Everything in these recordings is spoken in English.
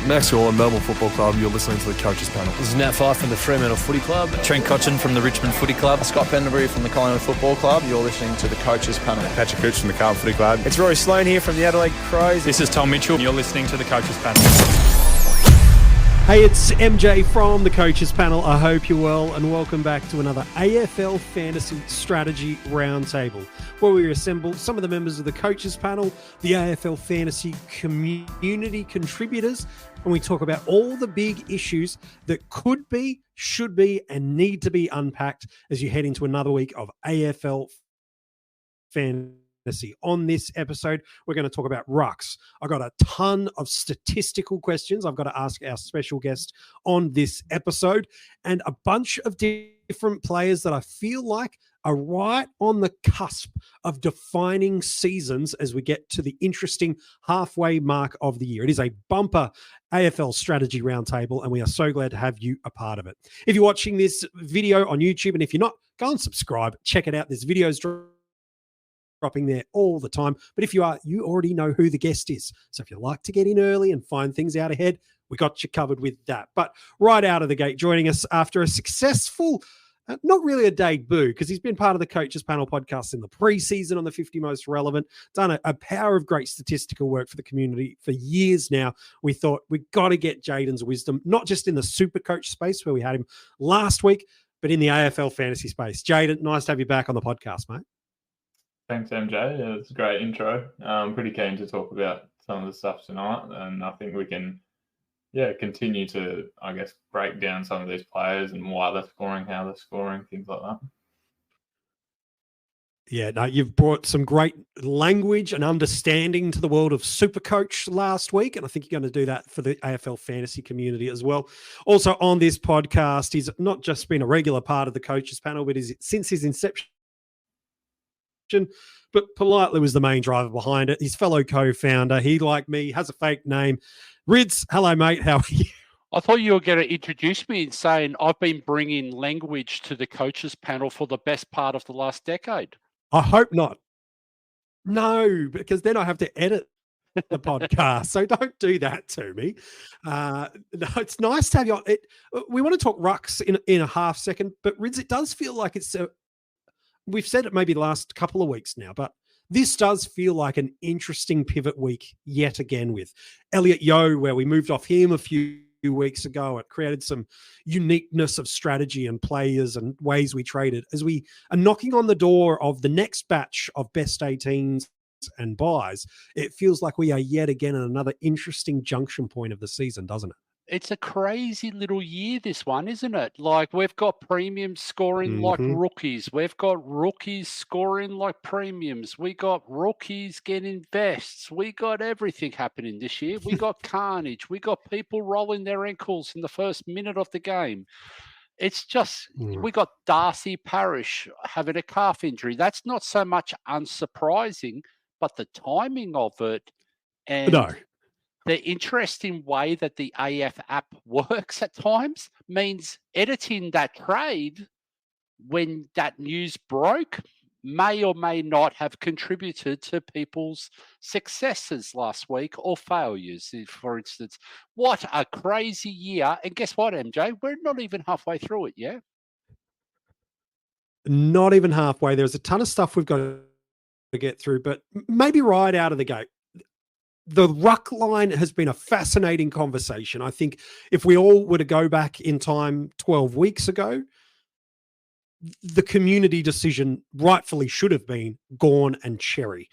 Max Orland, Melbourne Football Club. You're listening to the Coaches Panel. This is Nat Fyfe from the Fremantle Footy Club. Trent Cotchin from the Richmond Footy Club. Scott Pendlebury from the Collingwood Football Club. You're listening to the Coaches Panel. Patrick Cooch from the Carlton Footy Club. It's Rory Sloane here from the Adelaide Crows. This is Tom Mitchell. You're listening to the Coaches Panel. Hey, it's MJ from the Coaches Panel. I hope you're well and welcome back to another AFL Fantasy Strategy Roundtable, where we assemble some of the members of the Coaches Panel, the AFL Fantasy community contributors, and we talk about all the big issues that could be, should be, and need to be unpacked as you head into another week of AFL Fantasy. On this episode, we're going to talk about rucks. I got a ton of statistical questions I've got to ask our special guest on this episode, and a bunch of different players that I feel like are right on the cusp of defining seasons as we get to the interesting halfway mark of the year. It is a bumper AFL strategy roundtable, and we are so glad to have you a part of it. If you're watching this video on YouTube, and if you're not, go and subscribe. Check it out. There's videos dropping there all the time. But if you are, you already know who the guest is. So if you like to get in early and find things out ahead, we got you covered with that. But right out of the gate, joining us after a successful, not really a debut, because he's been part of the Coaches Panel podcast in the preseason on the 50 Most Relevant, done a power of great statistical work for the community for years now. We thought we got to get Jaiden's wisdom, not just in the super coach space where we had him last week, but in the AFL fantasy space. Jaiden, nice to have you back on the podcast, mate. Thanks, MJ. Yeah, it's a great intro. I'm pretty keen to talk about some of the stuff tonight, and I think we can, continue to, break down some of these players and why they're scoring, how they're scoring, things like that. Yeah, no, you've brought some great language and understanding to the world of Supercoach last week, and I think you're going to do that for the AFL fantasy community as well. Also on this podcast, he's not just been a regular part of the Coaches Panel, but since his inception, but politely was the main driver behind it. His fellow co-founder, he, like me, has a fake name. Rids, hello, mate. How are you? I thought you were going to introduce me in saying I've been bringing language to the Coaches Panel for the best part of the last decade. I hope not. No, because then I have to edit the podcast. So don't do that to me. No, it's nice to have you on. We want to talk rucks in a half second, but Rids, it does feel like it's we've said it maybe the last couple of weeks now, but this does feel like an interesting pivot week yet again with Elliot Yeo, where we moved off him a few weeks ago. It created some uniqueness of strategy and players and ways we traded as we are knocking on the door of the next batch of best 18s and buys. It feels like we are yet again at another interesting junction point of the season, doesn't it? It's a crazy little year, this one, isn't it? Like, we've got premiums scoring like rookies. We've got rookies scoring like premiums. We got rookies getting vests. We got everything happening this year. We got carnage. We got people rolling their ankles in the first minute of the game. It's just, we got Darcy Parish having a calf injury. That's not so much unsurprising, but the timing of it and the interesting way that the AF app works at times means editing that trade when that news broke may or may not have contributed to people's successes last week or failures. For instance, what a crazy year. And guess what, MJ? We're not even halfway through it yet. Not even halfway. There's a ton of stuff we've got to get through, but maybe right out of the gate, the ruck line has been a fascinating conversation. I think if we all were to go back in time 12 weeks ago, the community decision rightfully should have been Gawn and Cherry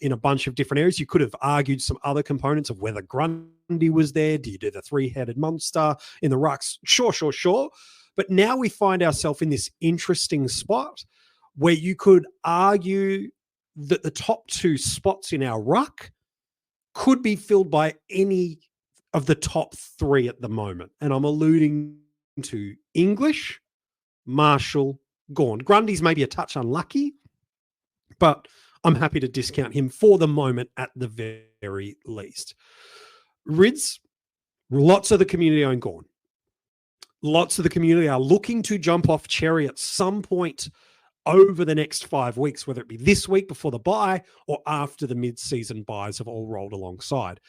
in a bunch of different areas. You could have argued some other components of whether Grundy was there. Do you do the three-headed monster in the rucks? Sure. But now we find ourselves in this interesting spot where you could argue that the top two spots in our ruck could be filled by any of the top three at the moment. And I'm alluding to English, Marshall, Gawn. Grundy's maybe a touch unlucky, but I'm happy to discount him for the moment at the very least. Rids, lots of the community own Gawn. Lots of the community are looking to jump off Cherry at some point over the next 5 weeks, whether it be this week before the bye or after the mid-season buys have all rolled alongside.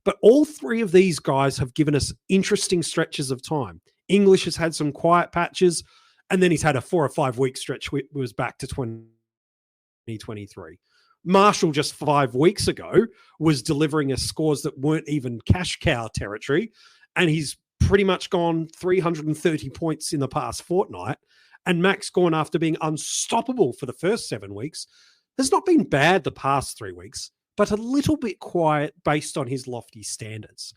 But all three of these guys have given us interesting stretches of time. English has had some quiet patches, and then he's had a 4 or 5 week stretch which was back to 2023. Marshall just 5 weeks ago was delivering us scores that weren't even cash cow territory, and he's pretty much gone 330 points in the past fortnight. And Max Gawn, after being unstoppable for the first 7 weeks, has not been bad the past 3 weeks, but a little bit quiet based on his lofty standards.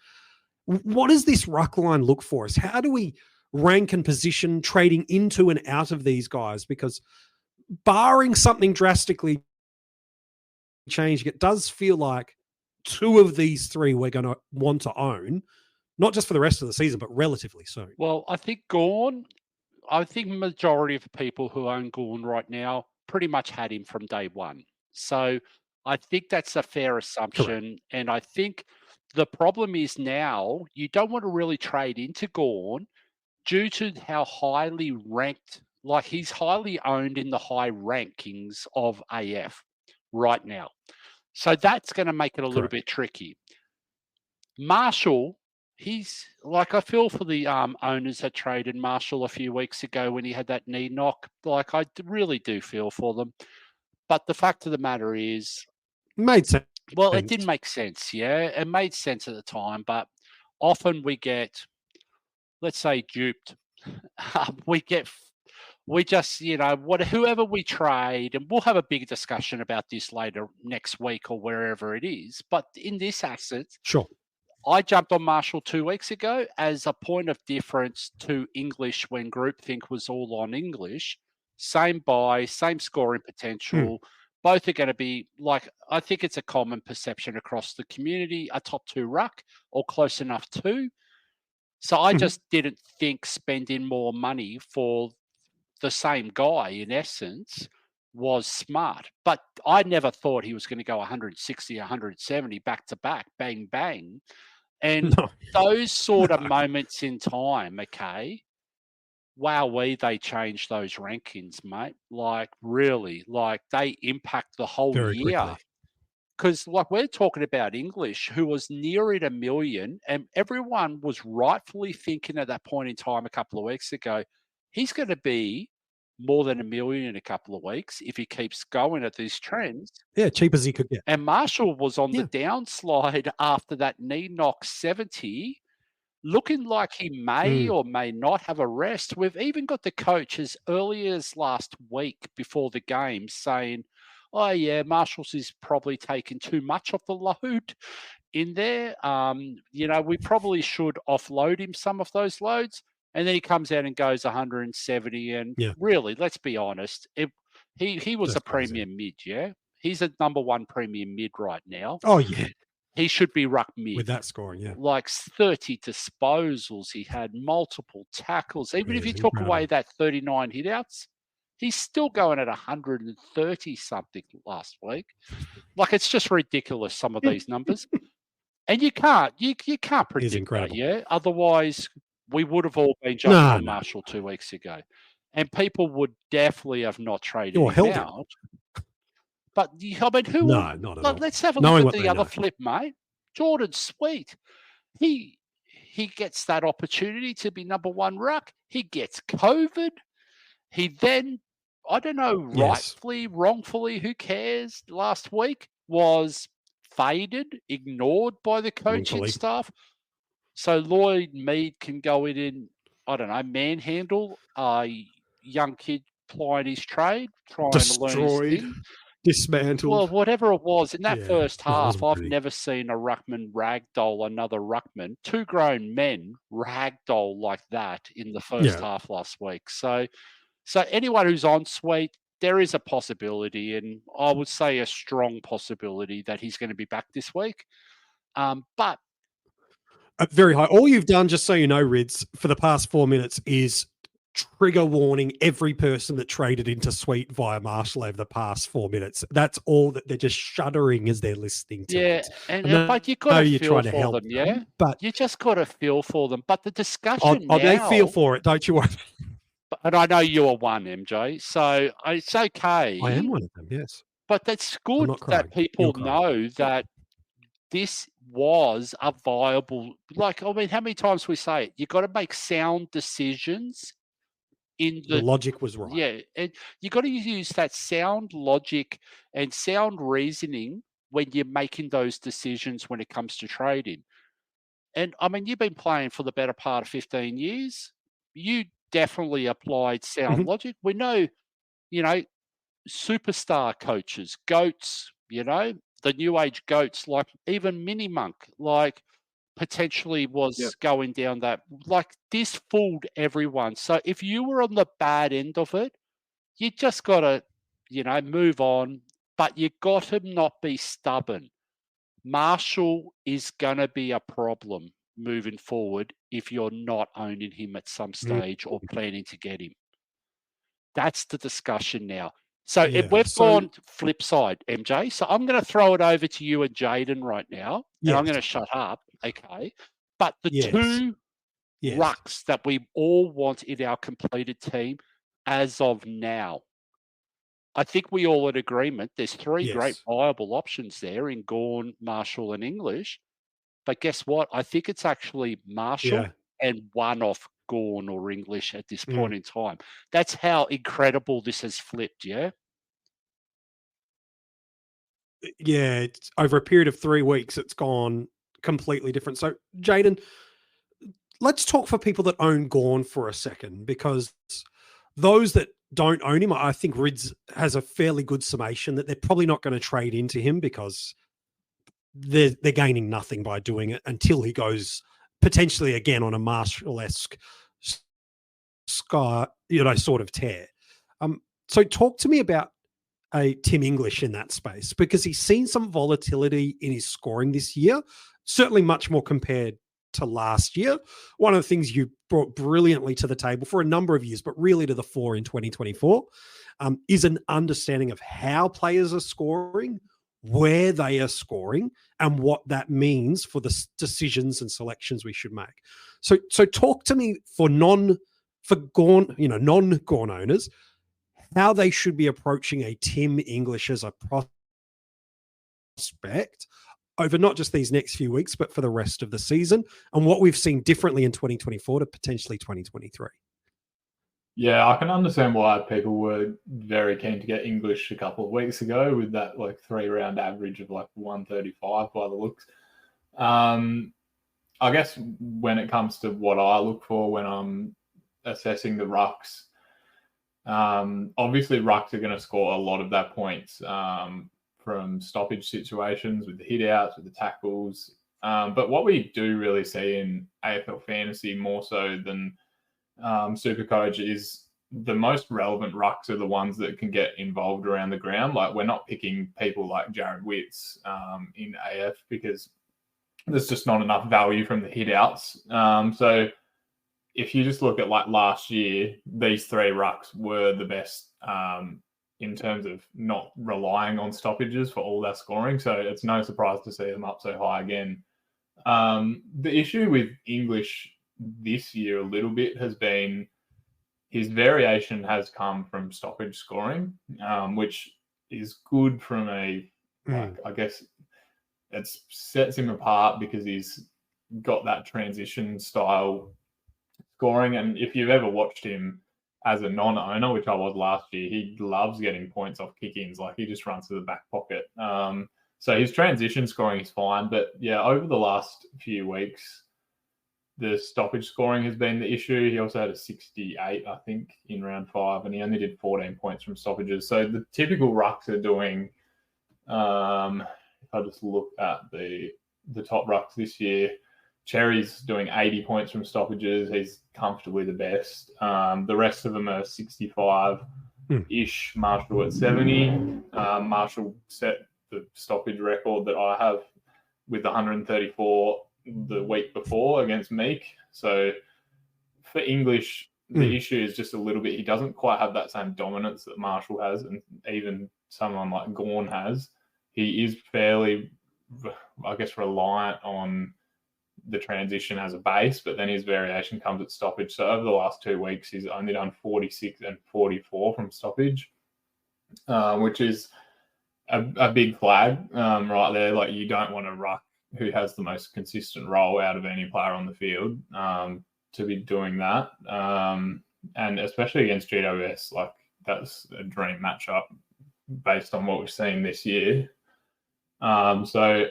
What does this ruck line look for us? How do we rank and position trading into and out of these guys? Because barring something drastically changing, it does feel like 2 of these 3 we're going to want to own, not just for the rest of the season, but relatively soon. Well, I think Gawn, I think majority of people who own Gawn right now pretty much had him from day one. So I think that's a fair assumption. Correct. And I think the problem is now you don't want to really trade into Gawn due to how highly ranked, like he's highly owned in the high rankings of AF right now. So that's going to make it a little bit tricky. Marshall, he's like, I feel for the owners that traded Marshall a few weeks ago when he had that knee knock. Like, I really do feel for them. But the fact of the matter is, made sense. Well, it didn't make sense. Yeah, it made sense at the time, but often we get, let's say, duped. We just, whoever we trade, and we'll have a big discussion about this later next week or wherever it is. But in this asset, sure, I jumped on Marshall 2 weeks ago as a point of difference to English when groupthink was all on English. Same buy, same scoring potential. Both are going to be like, I think it's a common perception across the community, a top 2 ruck or close enough to. So I just didn't think spending more money for the same guy, in essence, was smart. But I never thought he was going to go 160, 170 back to back, bang, bang. And those sort of moments in time, okay, wowee, they changed those rankings, mate. Like, really, like they impact the whole year. Because, like, we're talking about English, who was near at 1 million, and everyone was rightfully thinking at that point in time a couple of weeks ago, he's going to be more than 1 million in a couple of weeks if he keeps going at these trends. Yeah, cheap as he could get. And Marshall was on the downslide after that knee knock 70, looking like he may or may not have a rest. We've even got the coach as early as last week before the game saying, oh, yeah, Marshall's is probably taking too much of the load in there. We probably should offload him some of those loads. And then he comes out and goes 170. And really, let's be honest, he was a premium mid, yeah? He's a number 1 premium mid right now. Oh, yeah. He should be ruck mid. With that scoring, yeah. Like 30 disposals. He had multiple tackles. Even if you took away that 39 hitouts, he's still going at 130 something last week. Like, it's just ridiculous, some of these numbers. And you can't predict that, yeah? Otherwise, we would have all been jumping on Marshall 2 weeks ago. And people would definitely have not traded him out. But, I mean, who? No, not at all. Let's have a look at the other flip, mate. Jordan Sweet. He gets that opportunity to be number 1 ruck. He gets COVID. He then, I don't know, rightfully, wrongfully, who cares, last week was faded, ignored by the coaching staff. So Lloyd Mead can go in and, I don't know, manhandle a young kid plying his trade, trying to learn his thing. Dismantled. Well, whatever it was, in that first half, I've never seen a ruckman ragdoll another ruckman. 2 grown men ragdoll like that in the first half last week. So anyone who's on Sweet, there is a possibility, and I would say a strong possibility that he's going to be back this week. But very high. All you've done, just so you know, Rids, for the past 4 minutes is trigger warning every person that traded into Sweet via Marshall over the past 4 minutes. That's all that they're just shuddering as they're listening to it. But you've got to feel for them, yeah? But you just got to feel for them. But the discussion now... they feel for it, don't you worry. And I know you are one, MJ, so it's okay. I am one of them, yes. But that's good that people know that this was a viable, like, I mean, how many times we say it? You've got to make sound decisions in The logic was right. Yeah, and you got to use that sound logic and sound reasoning when you're making those decisions when it comes to trading. And I mean, you've been playing for the better part of 15 years. You definitely applied sound logic. We know, superstar coaches, goats, the new age goats, like even Mini Monk, like potentially was going down that, like this fooled everyone. So if you were on the bad end of it, you just got to, move on, but you got to not be stubborn. Marshall is going to be a problem moving forward if you're not owning him at some stage or planning to get him. That's the discussion now. So if we've gone flip side, MJ. So I'm going to throw it over to you and Jaiden right now, and I'm going to shut up, okay? But the two rucks that we all want in our completed team as of now, I think we all in agreement. There's three great viable options there in Gawn, Marshall, and English. But guess what? I think it's actually Marshall and one off Gawn or English at this point in time. That's how incredible this has flipped, yeah? Yeah, it's over a period of 3 weeks, it's gone completely different. So, Jaiden, let's talk for people that own Gawn for a second, because those that don't own him, I think Rids has a fairly good summation that they're probably not going to trade into him because they're gaining nothing by doing it until he goes potentially again on a Marshall-esque sort of tear. So talk to me about a Tim English in that space, because he's seen some volatility in his scoring this year, certainly much more compared to last year. One of the things you brought brilliantly to the table for a number of years, but really to the fore in 2024, is an understanding of how players are scoring, where they are scoring, and what that means for the decisions and selections we should make. So talk to me for non-Gawn owners, how they should be approaching a Tim English as a prospect over not just these next few weeks, but for the rest of the season, and what we've seen differently in 2024 to potentially 2023. Yeah, I can understand why people were very keen to get English a couple of weeks ago with that 3-round average of 135 by the looks. I guess when it comes to what I look for when I'm assessing the rucks, obviously rucks are going to score a lot of that points from stoppage situations with the hit outs, with the tackles. But what we do really see in AFL Fantasy more so than Supercoach is the most relevant rucks are the ones that can get involved around the ground. Like, we're not picking people like Jared Witts in AF because there's just not enough value from the hit outs. So if you just look at last year, these three rucks were the best in terms of not relying on stoppages for all their scoring. So it's no surprise to see them up so high again. The issue with English this year a little bit has been his variation has come from stoppage scoring, which is good from I guess it sets him apart because he's got that transition style scoring. And if you've ever watched him as a non-owner, which I was last year, he loves getting points off kick-ins. He just runs to the back pocket. So his transition scoring is fine. But yeah, over the last few weeks, the stoppage scoring has been the issue. He also had a 68, I think, in round 5, and he only did 14 points from stoppages. So the typical rucks are doing, if I just look at the top rucks this year, Cherry's doing 80 points from stoppages. He's comfortably the best. The rest of them are 65-ish. Marshall at 70. Marshall set the stoppage record that I have with 134 the week before against Meek. So for English, the issue is just a little bit, he doesn't quite have that same dominance that Marshall has, and even someone like Gawn has. He is fairly, I guess, reliant on the transition as a base, but then his variation comes at stoppage. So over the last 2 weeks, he's only done 46 and 44 from stoppage, which is a big flag right there. You don't want to ruck who has the most consistent role out of any player on the field, to be doing that. And especially against GWS, like that's a dream matchup based on what we've seen this year. So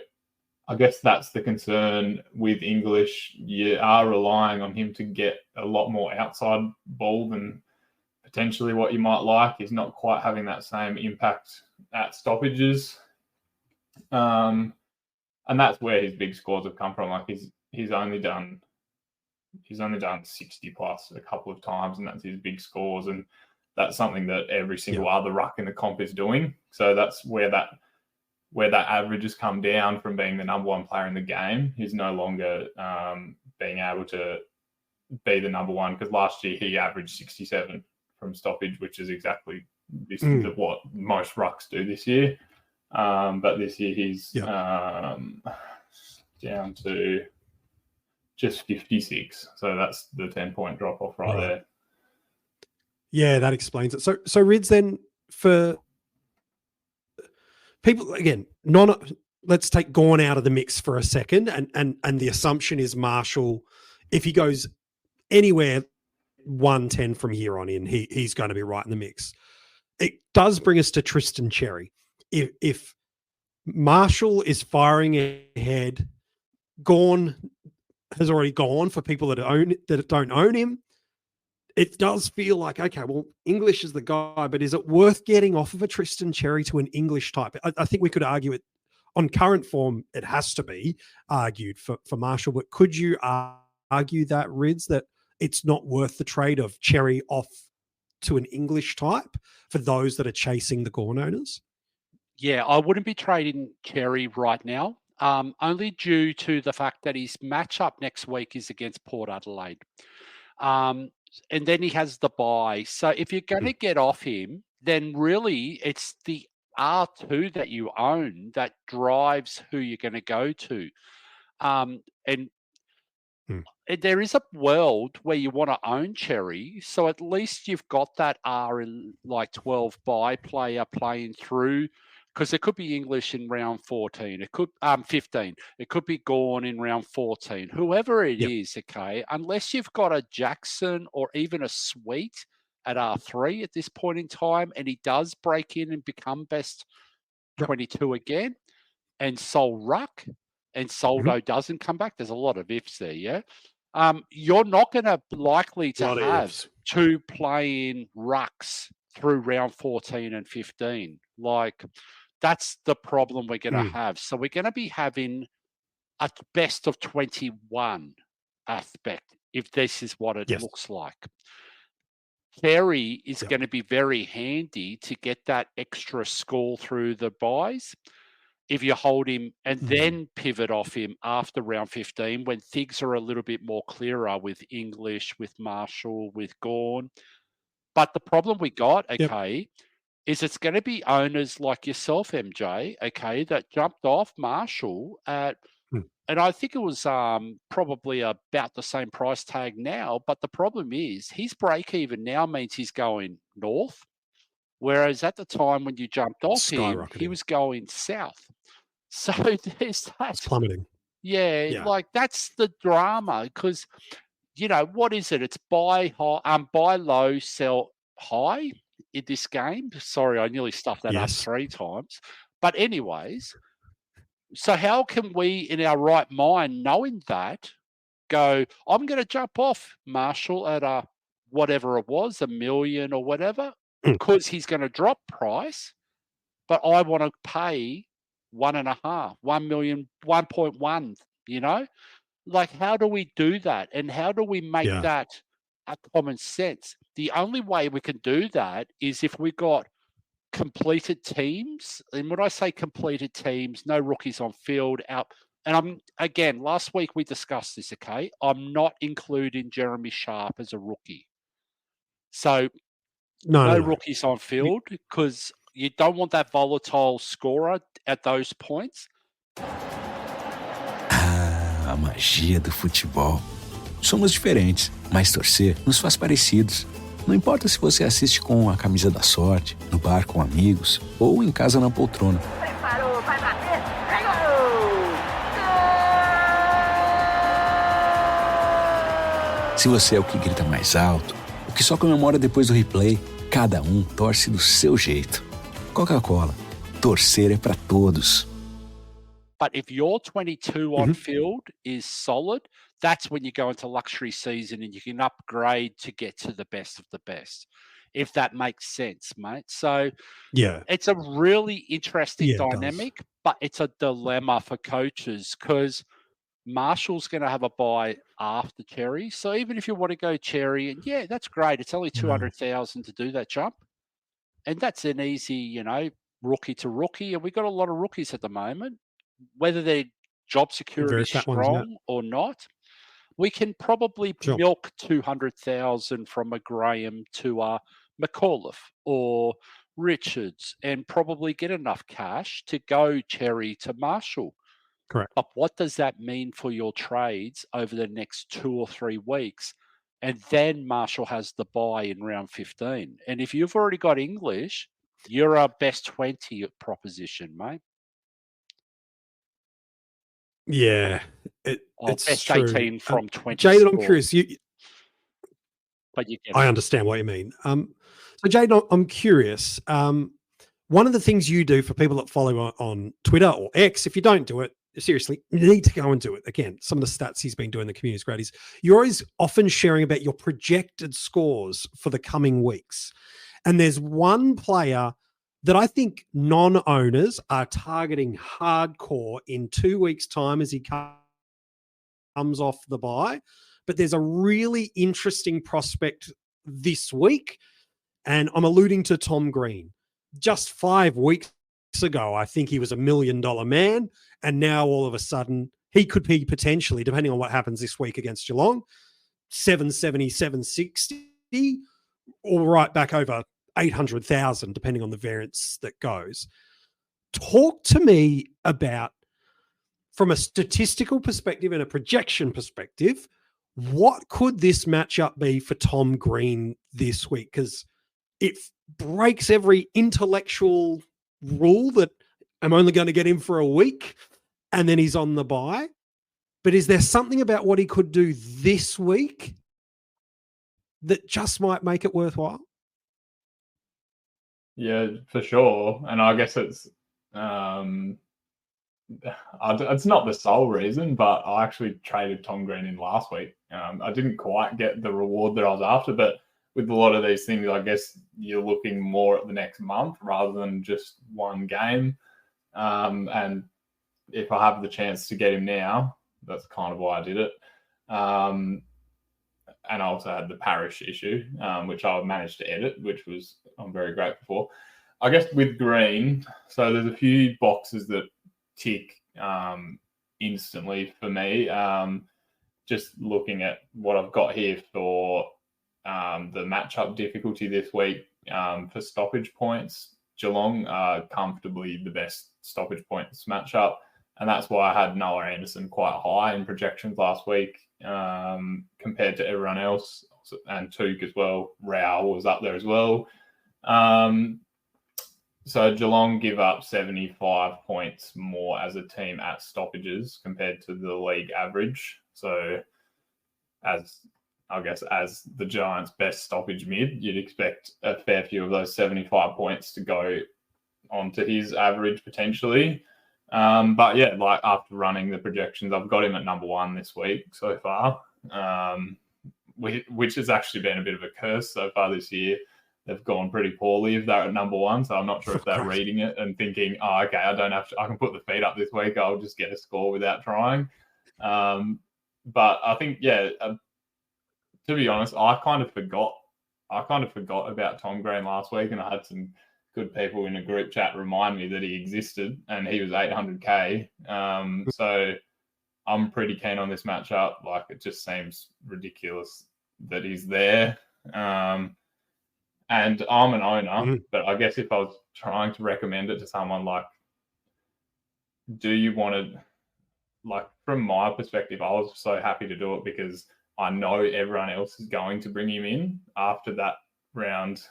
I guess that's the concern with English. You are relying on him to get a lot more outside ball than potentially what you might like. He's not quite having that same impact at stoppages. And that's where his big scores have come from. Like he's only done 60 plus a couple of times, and that's his big scores. And that's something that every single other ruck in the comp is doing. So that's where that average has come down from being the number one player in the game. He's no longer being able to be the number one, because last year he averaged 67 from stoppage, which is exactly this is what most rucks do this year. But this year he's down to just 56. So that's the 10-point drop off right there. Yeah, that explains it. So Rids, then for people, again, let's take Gawn out of the mix for a second, and the assumption is Marshall, if he goes anywhere 110 from here on in, he's going to be right in the mix. It does bring us to Tristan Cherry. If Marshall is firing ahead, Gawn has already gone for people that don't own him. It does feel like, okay, well, English is the guy, but is it worth getting off of a Tristan Cherry to an English type? I think we could argue it on current form. It has to be argued for Marshall, but could you argue that, Rids, that it's not worth the trade of Cherry off to an English type for those that are chasing the Gawn owners? Yeah, I wouldn't be trading Cherry right now, only due to the fact that his matchup next week is against Port Adelaide. And then he has the bye. So if you're going to get off him, then really it's the R2 that you own that drives who you're going to go to. And there is a world where you want to own Cherry, so at least you've got that R in like 12 bye player playing through, because it could be English in round 14, it could 15, it could be Gawn in round 14, whoever it is, okay? Unless you've got a Jackson or even a Sweet at R3 at this point in time, and he does break in and become best 22 again, and Sol Ruck, and Soldo doesn't come back, there's a lot of ifs there, yeah? You're not going to likely to have two playing rucks through round 14 and 15. Like, that's the problem we're going to have. So we're going to be having a best of 21 aspect, if this is what it looks like. Cherry is going to be very handy to get that extra score through the buys if you hold him and then pivot off him after round 15 when things are a little bit more clearer with English, with Marshall, with Gawn. But the problem we got, is it's going to be owners like yourself, MJ, that jumped off Marshall at, and I think it was probably about the same price tag now, but the problem is his break even now means he's going north, whereas at the time when you jumped off him, he was going south. So there's that. It's plummeting. Yeah, like that's the drama, because, you know, what is it? It's buy low, sell high in this game. Sorry, I nearly stuffed that up 3 times. But anyways, so how can we, in our right mind, knowing that, go, I'm going to jump off Marshall at whatever it was, $1 million or whatever, because he's going to drop price, but I want to pay 1.5, 1 million, 1.1, you know? Like, how do we do that? And how do we make that a common sense? The only way we can do that is if we got completed teams. And when I say completed teams, no rookies on field out. And last week we discussed this, okay? I'm not including Jeremy Sharp as a rookie. So no rookies on field, because you don't want that volatile scorer at those points. A magia do futebol. Somos diferentes, mas torcer nos faz parecidos. Não importa se você assiste com a camisa da sorte, no bar com amigos ou em casa na poltrona. Preparou, vai bater, é gol! Se você é o que grita mais alto, o que só comemora depois do replay, cada um torce do seu jeito. Coca-Cola. Torcer é pra todos. But if your 22 on field is solid, that's when you go into luxury season and you can upgrade to get to the best of the best, if that makes sense, mate. So Yeah, it's a really interesting Yeah, it does. dynamic, but it's a dilemma for coaches because Marshall's going to have a buy after Cherry. So even if you want to go Cherry, and yeah, that's great. It's only 200,000 to do that jump. And that's an easy, rookie to rookie. And we've got a lot of rookies at the moment. Whether their job security is Various fat ones, strong or not, we can probably Sure. milk 200,000 from a Graham to a McAuliffe or Richards and probably get enough cash to go Cherry to Marshall. Correct. But what does that mean for your trades over the next 2 or 3 weeks? And then Marshall has the buy in round 15. And if you've already got English, you're a best 20 proposition, mate. Yeah, it's best true. 18 from 20. Jaiden, I'm score, curious. But you get I it. understand what you mean. So Jaiden, I'm curious. One of the things you do for people that follow on Twitter or X, if you don't do it, seriously, you need to go and do it. Again, some of the stats he's been doing in the community is great. You're always often sharing about your projected scores for the coming weeks. And there's one player that I think non-owners are targeting hardcore in 2 weeks' time as he comes off the bye. But there's a really interesting prospect this week, and I'm alluding to Tom Green. Just 5 weeks ago, I think he was $1 million man, and now all of a sudden he could be potentially, depending on what happens this week against Geelong, 770, 760, or right back over 800,000, depending on the variance that goes. Talk to me about, from a statistical perspective and a projection perspective, what could this matchup be for Tom Green this week? Because it breaks every intellectual rule that I'm only going to get him for a week and then he's on the bye. But is there something about what he could do this week that just might make it worthwhile? Yeah, for sure. And I guess it's not the sole reason, but I actually traded Tom Green in last week. I didn't quite get the reward that I was after, but with a lot of these things, I guess you're looking more at the next month rather than just one game. And if I have the chance to get him now, that's kind of why I did it. And I also had the Parish issue, which I managed to edit, which I'm very grateful for. I guess with Green, so there's a few boxes that tick instantly for me. Just looking at what I've got here for the matchup difficulty this week for stoppage points, Geelong are comfortably the best stoppage points matchup. And that's why I had Noah Anderson quite high in projections last week compared to everyone else. And Took as well. Rao was up there as well. So Geelong give up 75 points more as a team at stoppages compared to the league average. So as the Giants' best stoppage mid, you'd expect a fair few of those 75 points to go onto his average potentially. But yeah, like after running the projections, I've got him at number 1 this week so far, which has actually been a bit of a curse so far this year. They've gone pretty poorly if they're at number 1. So I'm not sure if they're reading it and thinking, oh, okay, I can put the feet up this week. I'll just get a score without trying. But I think, to be honest, I kind of forgot about Tom Green last week, and I had some good people in a group chat remind me that he existed, and he was 800k. So I'm pretty keen on this matchup. Like, it just seems ridiculous that he's there. And I'm an owner, but I guess if I was trying to recommend it to someone, like, do you want to, like, from my perspective, I was so happy to do it because I know everyone else is going to bring him in after that round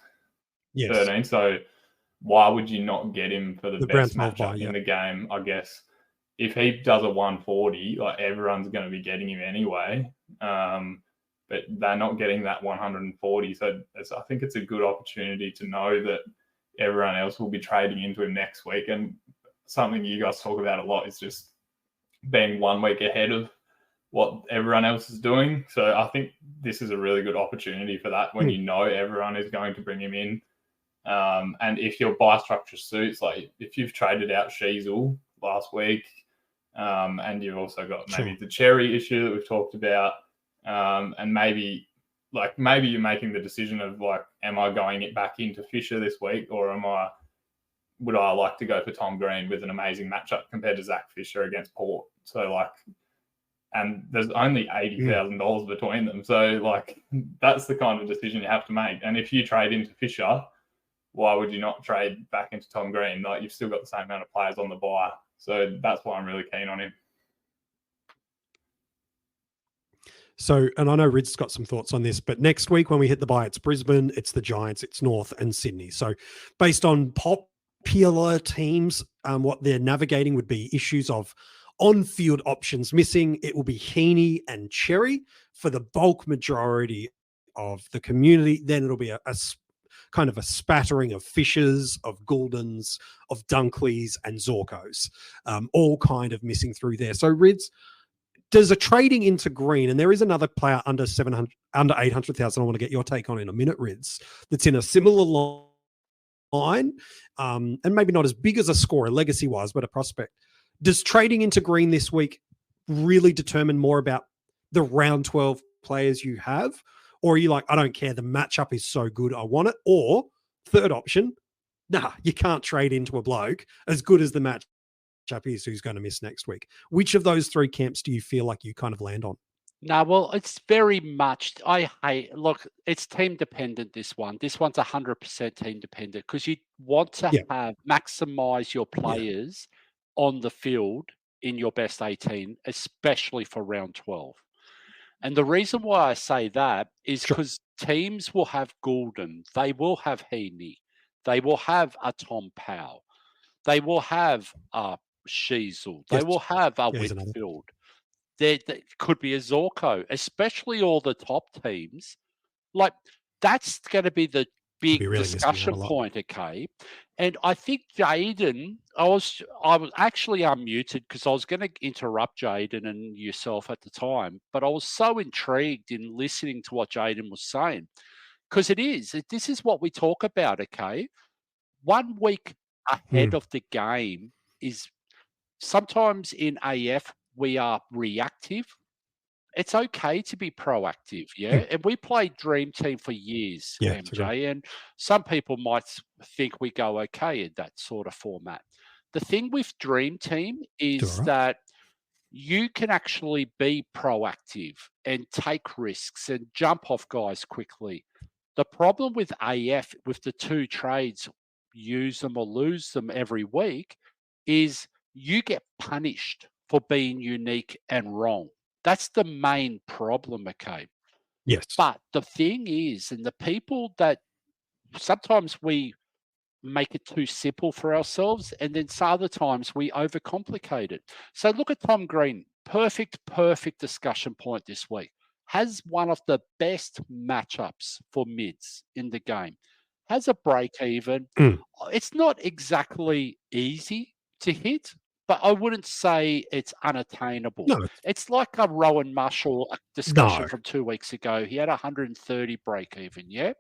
13. So why would you not get him for the best matchup in the game? I guess if he does a 140, like, everyone's going to be getting him anyway. but they're not getting that 140. So I think it's a good opportunity to know that everyone else will be trading into him next week. And something you guys talk about a lot is just being 1 week ahead of what everyone else is doing. So I think this is a really good opportunity for that when you know everyone is going to bring him in. And if your buy structure suits, like if you've traded out Sheezel last week, and you've also got maybe the Cherry issue that we've talked about, and maybe you're making the decision of like, am I going it back into Fisher this week, or would I like to go for Tom Green with an amazing matchup compared to Zac Fisher against Port? So like, and there's only $80,000 between them. So like, that's the kind of decision you have to make. And if you trade into Fisher, why would you not trade back into Tom Green? Like, you've still got the same amount of players on the buy. So that's why I'm really keen on him. So, and I know Rid's got some thoughts on this, but next week when we hit the bye, it's Brisbane, it's the Giants, it's North and Sydney. So based on popular teams, what they're navigating would be issues of on-field options missing. It will be Heaney and Cherry for the bulk majority of the community. Then it'll be a kind of a spattering of Fishers, of Gouldens, of Dunkleys and Zorkos, all kind of missing through there. So Rids, does a trading into Green, and there is another player under 800,000 I want to get your take on in a minute, Rids, that's in a similar line, and maybe not as big as a scorer legacy-wise, but a prospect. Does trading into Green this week really determine more about the round 12 players you have? Or are you like, I don't care, the matchup is so good, I want it? Or third option, nah, you can't trade into a bloke as good as the matchup is who's going to miss next week. Which of those three camps do you feel like you kind of land on? No, well, it's very much, look, it's team dependent, this one. This one's 100% team dependent because you want to maximize your players on the field in your best 18, especially for round 12. And the reason why I say that is because teams will have Goulden, they will have Heaney, they will have a Tom Powell, they will have a Sheezel, they will have a Whitfield. There could be a Zorko, especially all the top teams. Like, that's going to be the big discussion point, okay? And I think Jaiden, I was actually unmuted because I was going to interrupt Jaiden and yourself at the time, but I was so intrigued in listening to what Jaiden was saying because this is what we talk about, okay? 1 week ahead of the game is sometimes in AF we are reactive. It's okay to be proactive, And we played Dream Team for years, MJ, and some people might think we go okay in that sort of format. The thing with Dream Team is that you can actually be proactive and take risks and jump off guys quickly. The problem with AF, with the two trades, use them or lose them every week, is you get punished for being unique and wrong. That's the main problem, okay? Yes. But the thing is, and the people that sometimes we make it too simple for ourselves, and then some other times we overcomplicate it. So look at Tom Green. Perfect discussion point this week. Has one of the best matchups for mids in the game. Has a break even. It's not exactly easy to hit, but I wouldn't say it's unattainable. No. It's like a Rowan Marshall discussion from 2 weeks ago. He had 130 break even,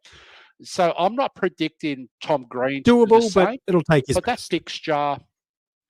So I'm not predicting Tom Green doable, but it'll take his But that fixture,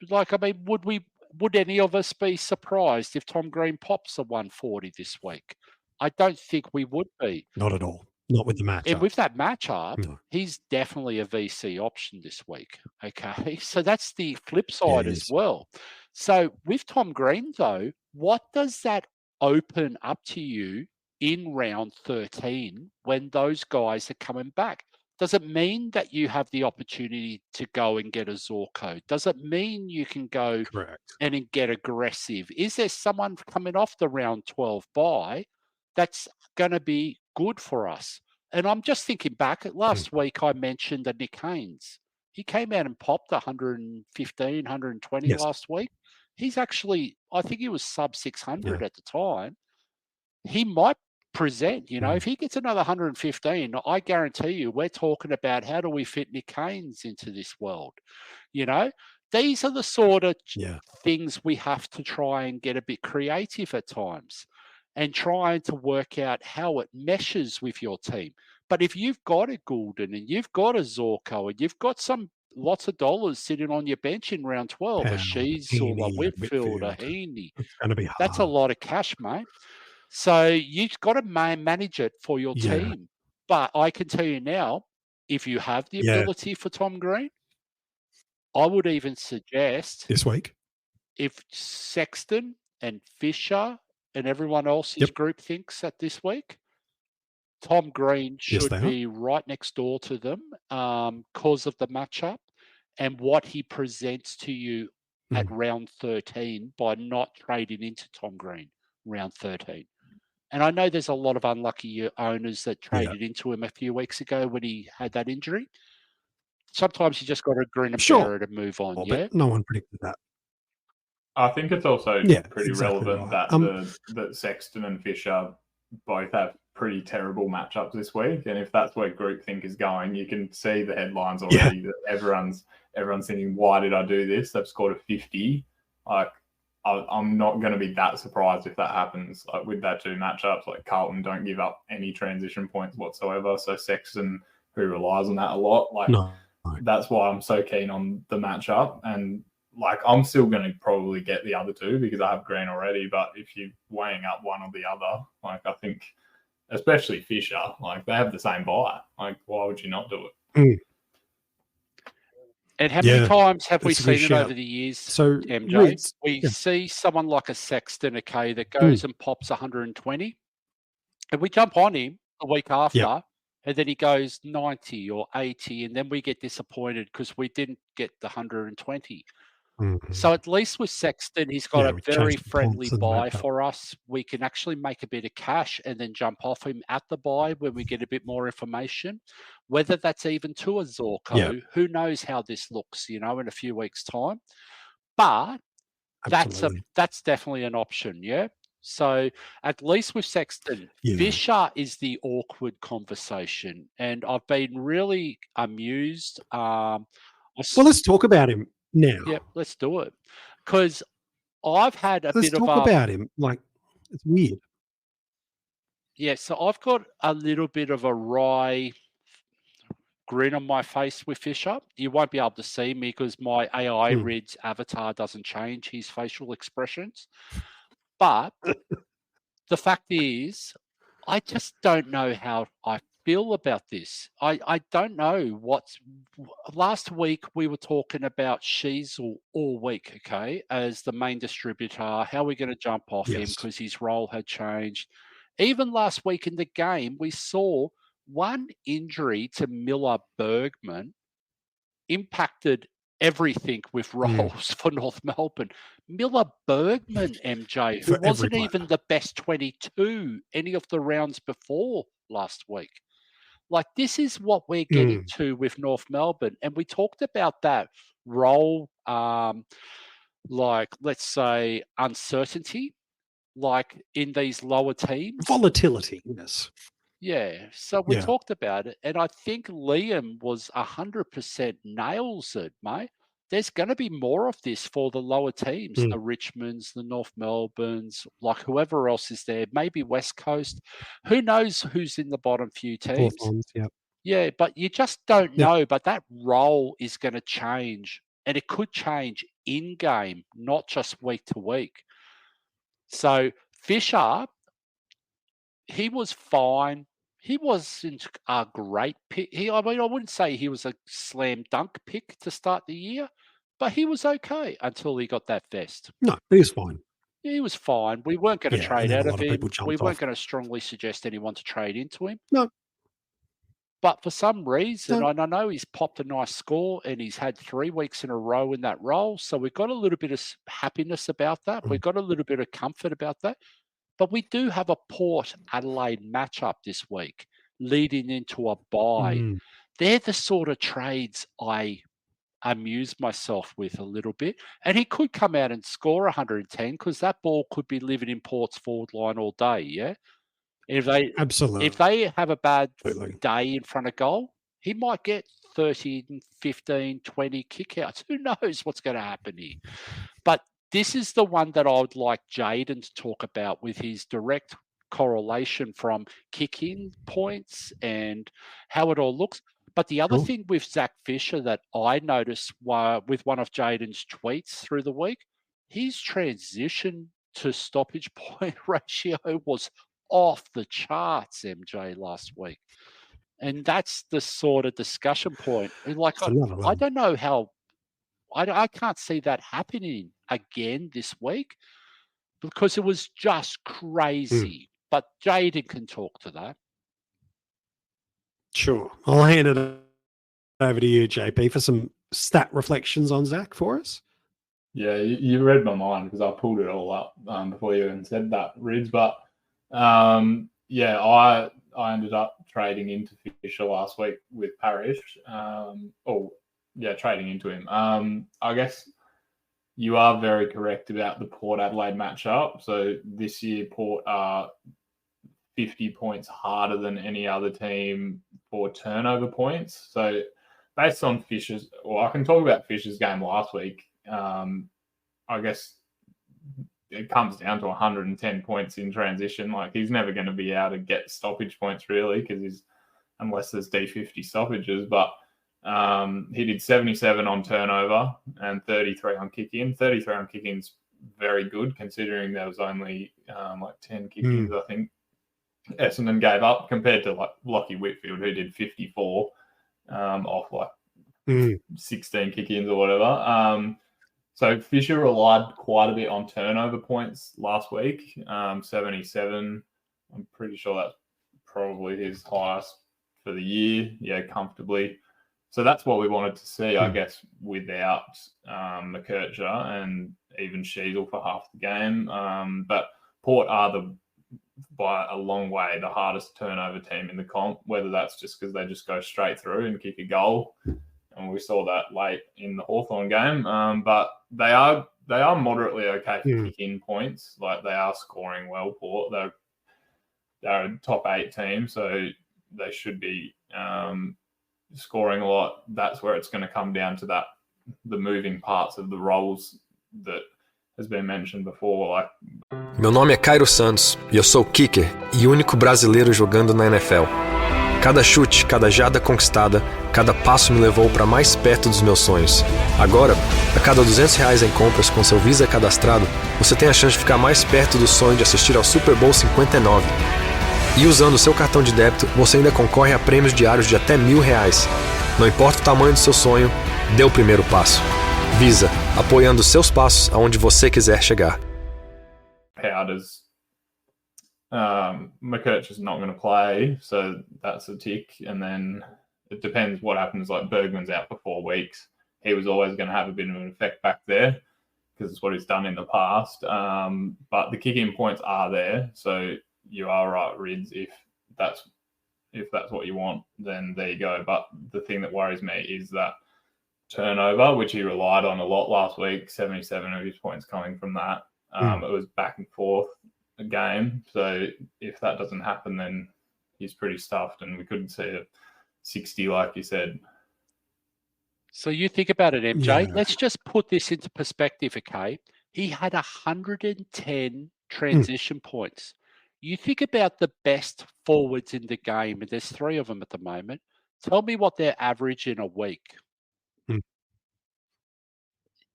like, I mean, would any of us be surprised if Tom Green pops a 140 this week? I don't think we would be. Not at all. Not with the matchup. And with that matchup, he's definitely a VC option this week. Okay. So that's the flip side as well. So with Tom Green, though, what does that open up to you in round 13 when those guys are coming back? Does it mean that you have the opportunity to go and get a Zorko? Does it mean you can go and get aggressive? Is there someone coming off the round 12 bye that's going to be good for us? And I'm just thinking back at last week, I mentioned the Nick Haynes. He came out and popped 115, 120 last week. He's actually, I think he was sub 600 at the time. He might present. If he gets another 115, I guarantee you we're talking about how do we fit Nick Haynes into this world. These are the sort of things we have to try and get a bit creative at times and trying to work out how it meshes with your team. But if you've got a Goulden and you've got a Zorko and you've got lots of dollars sitting on your bench in round 12, a Sheezel, a Whitfield, a Heaney, that's a lot of cash, mate. So you've got to manage it for your team. But I can tell you now, if you have the ability for Tom Green, I would even suggest this week, if Sexton and Fisher and everyone else's group thinks that this week, Tom Green should be right next door to them because of the matchup and what he presents to you at round 13 by not trading into Tom Green round 13. And I know there's a lot of unlucky owners that traded into him a few weeks ago when he had that injury. Sometimes you just got to grin and bear it and move on. But no one predicted that. I think it's also pretty relevant that that Sexton and Fisher both have pretty terrible matchups this week. And if that's where groupthink is going, you can see the headlines already that everyone's thinking, why did I do this? They've scored a 50. I'm not going to be that surprised if that happens. Like with that two matchups, like Carlton don't give up any transition points whatsoever. So Sexton, who relies on that a lot, that's why I'm so keen on the matchup. And I'm still going to probably get the other two because I have Green already. But if you're weighing up one or the other, I think, especially Fisher, they have the same buy. Why would you not do it? And how many times have we seen it over the years, MJ? We see someone like a Sexton, that goes and pops 120, and we jump on him the week after, and then he goes 90 or 80, and then we get disappointed because we didn't get the 120. So at least with Sexton, he's got a very friendly buy for us. We can actually make a bit of cash and then jump off him at the buy when we get a bit more information. Whether that's even to a Zorko, who knows how this looks, in a few weeks' time. But that's definitely an option, So at least with Sexton, Fisher is the awkward conversation. And I've been really amused. Well, let's talk about him now. Yeah, let's do it. Because I've had let's talk about him. It's weird. Yeah, so I've got a little bit of a wry grin on my face with Fisher. You won't be able to see me because my AI Red's avatar doesn't change his facial expressions. But the fact is, I just don't know how I feel about this. I don't know last week we were talking about Sheezel all week, as the main distributor. How are we going to jump off him because his role had changed? Even last week in the game, we saw one injury to Miller Bergman impacted everything with roles for North Melbourne. Miller Bergman, MJ, who wasn't even the best 22 any of the rounds before last week. This is what we're getting to with North Melbourne. And we talked about that role, let's say, uncertainty, in these lower teams. Volatility, yes. Yeah, so we talked about it, and I think Liam was 100% nails it, mate. There's going to be more of this for the lower teams, the Richmonds, the North Melbournes, whoever else is there, maybe West Coast. Who knows who's in the bottom few teams? Yeah, but you just don't know. But that role is going to change, and it could change in-game, not just week to week. So Fisher, he was fine. He wasn't a great pick. I wouldn't say he was a slam dunk pick to start the year, but he was okay until he got that vest. No, he was fine. He was fine. We weren't going to trade out of him. We weren't going to strongly suggest anyone to trade into him. No. But for some reason, and I know he's popped a nice score and he's had 3 weeks in a row in that role. So we've got a little bit of happiness about that. We've got a little bit of comfort about that. But we do have a Port Adelaide matchup this week leading into a bye. They're the sort of trades I amuse myself with a little bit. And he could come out and score 110 because that ball could be living in Port's forward line all day, If they Absolutely. if they have a bad Absolutely. day in front of goal, he might get 30, 15, 20 kickouts. Who knows what's going to happen here? But this is the one that I would like Jaiden to talk about with his direct correlation from kick-in points and how it all looks. But the other thing with Zac Fisher that I noticed with one of Jaiden's tweets through the week, his transition to stoppage point ratio was off the charts, MJ, last week. And that's the sort of discussion point. Like, I don't know how, I can't see that happening again this week because it was just crazy. But Jaiden can talk to that. Sure. I'll hand it over to you, JP, for some stat reflections on Zac for us. Yeah, you read my mind because I pulled it all up before you even said that, Rids. But yeah, I ended up trading into Fisher last week with Parrish. Trading into him. I guess you are very correct about the Port Adelaide matchup. So this year, Port are 50 points harder than any other team for turnover points. So based on Fisher's, I can talk about Fisher's game last week. I guess it comes down to 110 points in transition. Like, he's never going to be able to get stoppage points really because unless there's D50 stoppages. But he did 77 on turnover and 33 on kick-in. 33 on kick-in's very good considering there was only 10 kick-ins, I think, Essendon gave up compared to like Lockie Whitfield, who did 54 off 16 kick-ins or whatever. So Fisher relied quite a bit on turnover points last week, 77. I'm pretty sure that's probably his highest for the year, comfortably. So that's what we wanted to see, I guess, without McKercher and even Sheezel for half the game. But Port are by a long way the hardest turnover team in the comp, whether that's just because they just go straight through and kick a goal. And we saw that late in the Hawthorn game. But they are moderately okay for kick-in points. Like, they are scoring well, Port. They're a top 8 team, so they should be scoring a lot. That's where it's going to come down to the moving parts of the roles that has been mentioned before. Like, meu nome é Cairo Santos e eu sou o kicker e único brasileiro jogando na NFL. Cada chute, cada jarda conquistada, cada passo me levou para mais perto dos meus sonhos. Agora, a cada R$200 em compras com seu Visa cadastrado, você tem a chance de ficar mais perto do sonho de assistir ao Super Bowl 59. E usando o seu cartão de débito, você ainda concorre a prêmios diários de até R$1.000. Não importa o tamanho do seu sonho, dê o primeiro passo. Visa, apoiando seus passos aonde você quiser chegar. Powders. McKercher's not going to play, so that's a tick. And then it depends what happens. Like, Bergman's out for 4 weeks. He was always going to have a bit of an effect back there because it's what he's done in the past. But the kick-in points are there, so you are right, Rids. If that's what you want, then there you go. But the thing that worries me is that turnover, which he relied on a lot last week. 77 of his points coming from that. It was back and forth a game. So if that doesn't happen, then he's pretty stuffed, and we couldn't see a 60 like you said. So you think about it, MJ. Let's just put this into perspective, okay? He had 110 transition points. You think about the best forwards in the game, and there's 3 of them at the moment. Tell me what they're average in a week.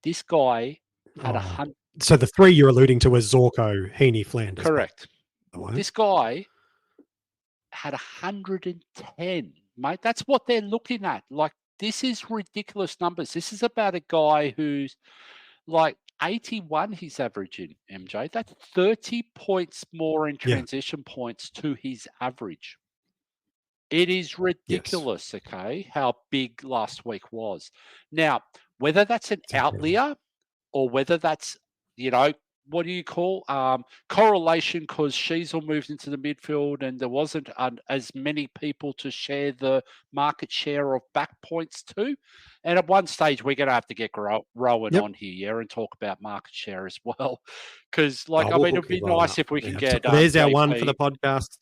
This guy had 100. So the 3 you're alluding to is Zorko, Heaney, Flanders. Correct. This guy had 110, mate. That's what they're looking at. Like, this is ridiculous numbers. This is about a guy who's like 81 he's averaging, MJ. That's 30 points more in transition points to his average. It is ridiculous, okay, how big last week was. Now, whether that's an outlier or whether that's, what do you call correlation, because Sheezel moved into the midfield and there wasn't as many people to share the market share of back points to. And at one stage, we're going to have to get Rowan on here and talk about market share as well. Because, it would be nice if we can get... There's our one for the podcast.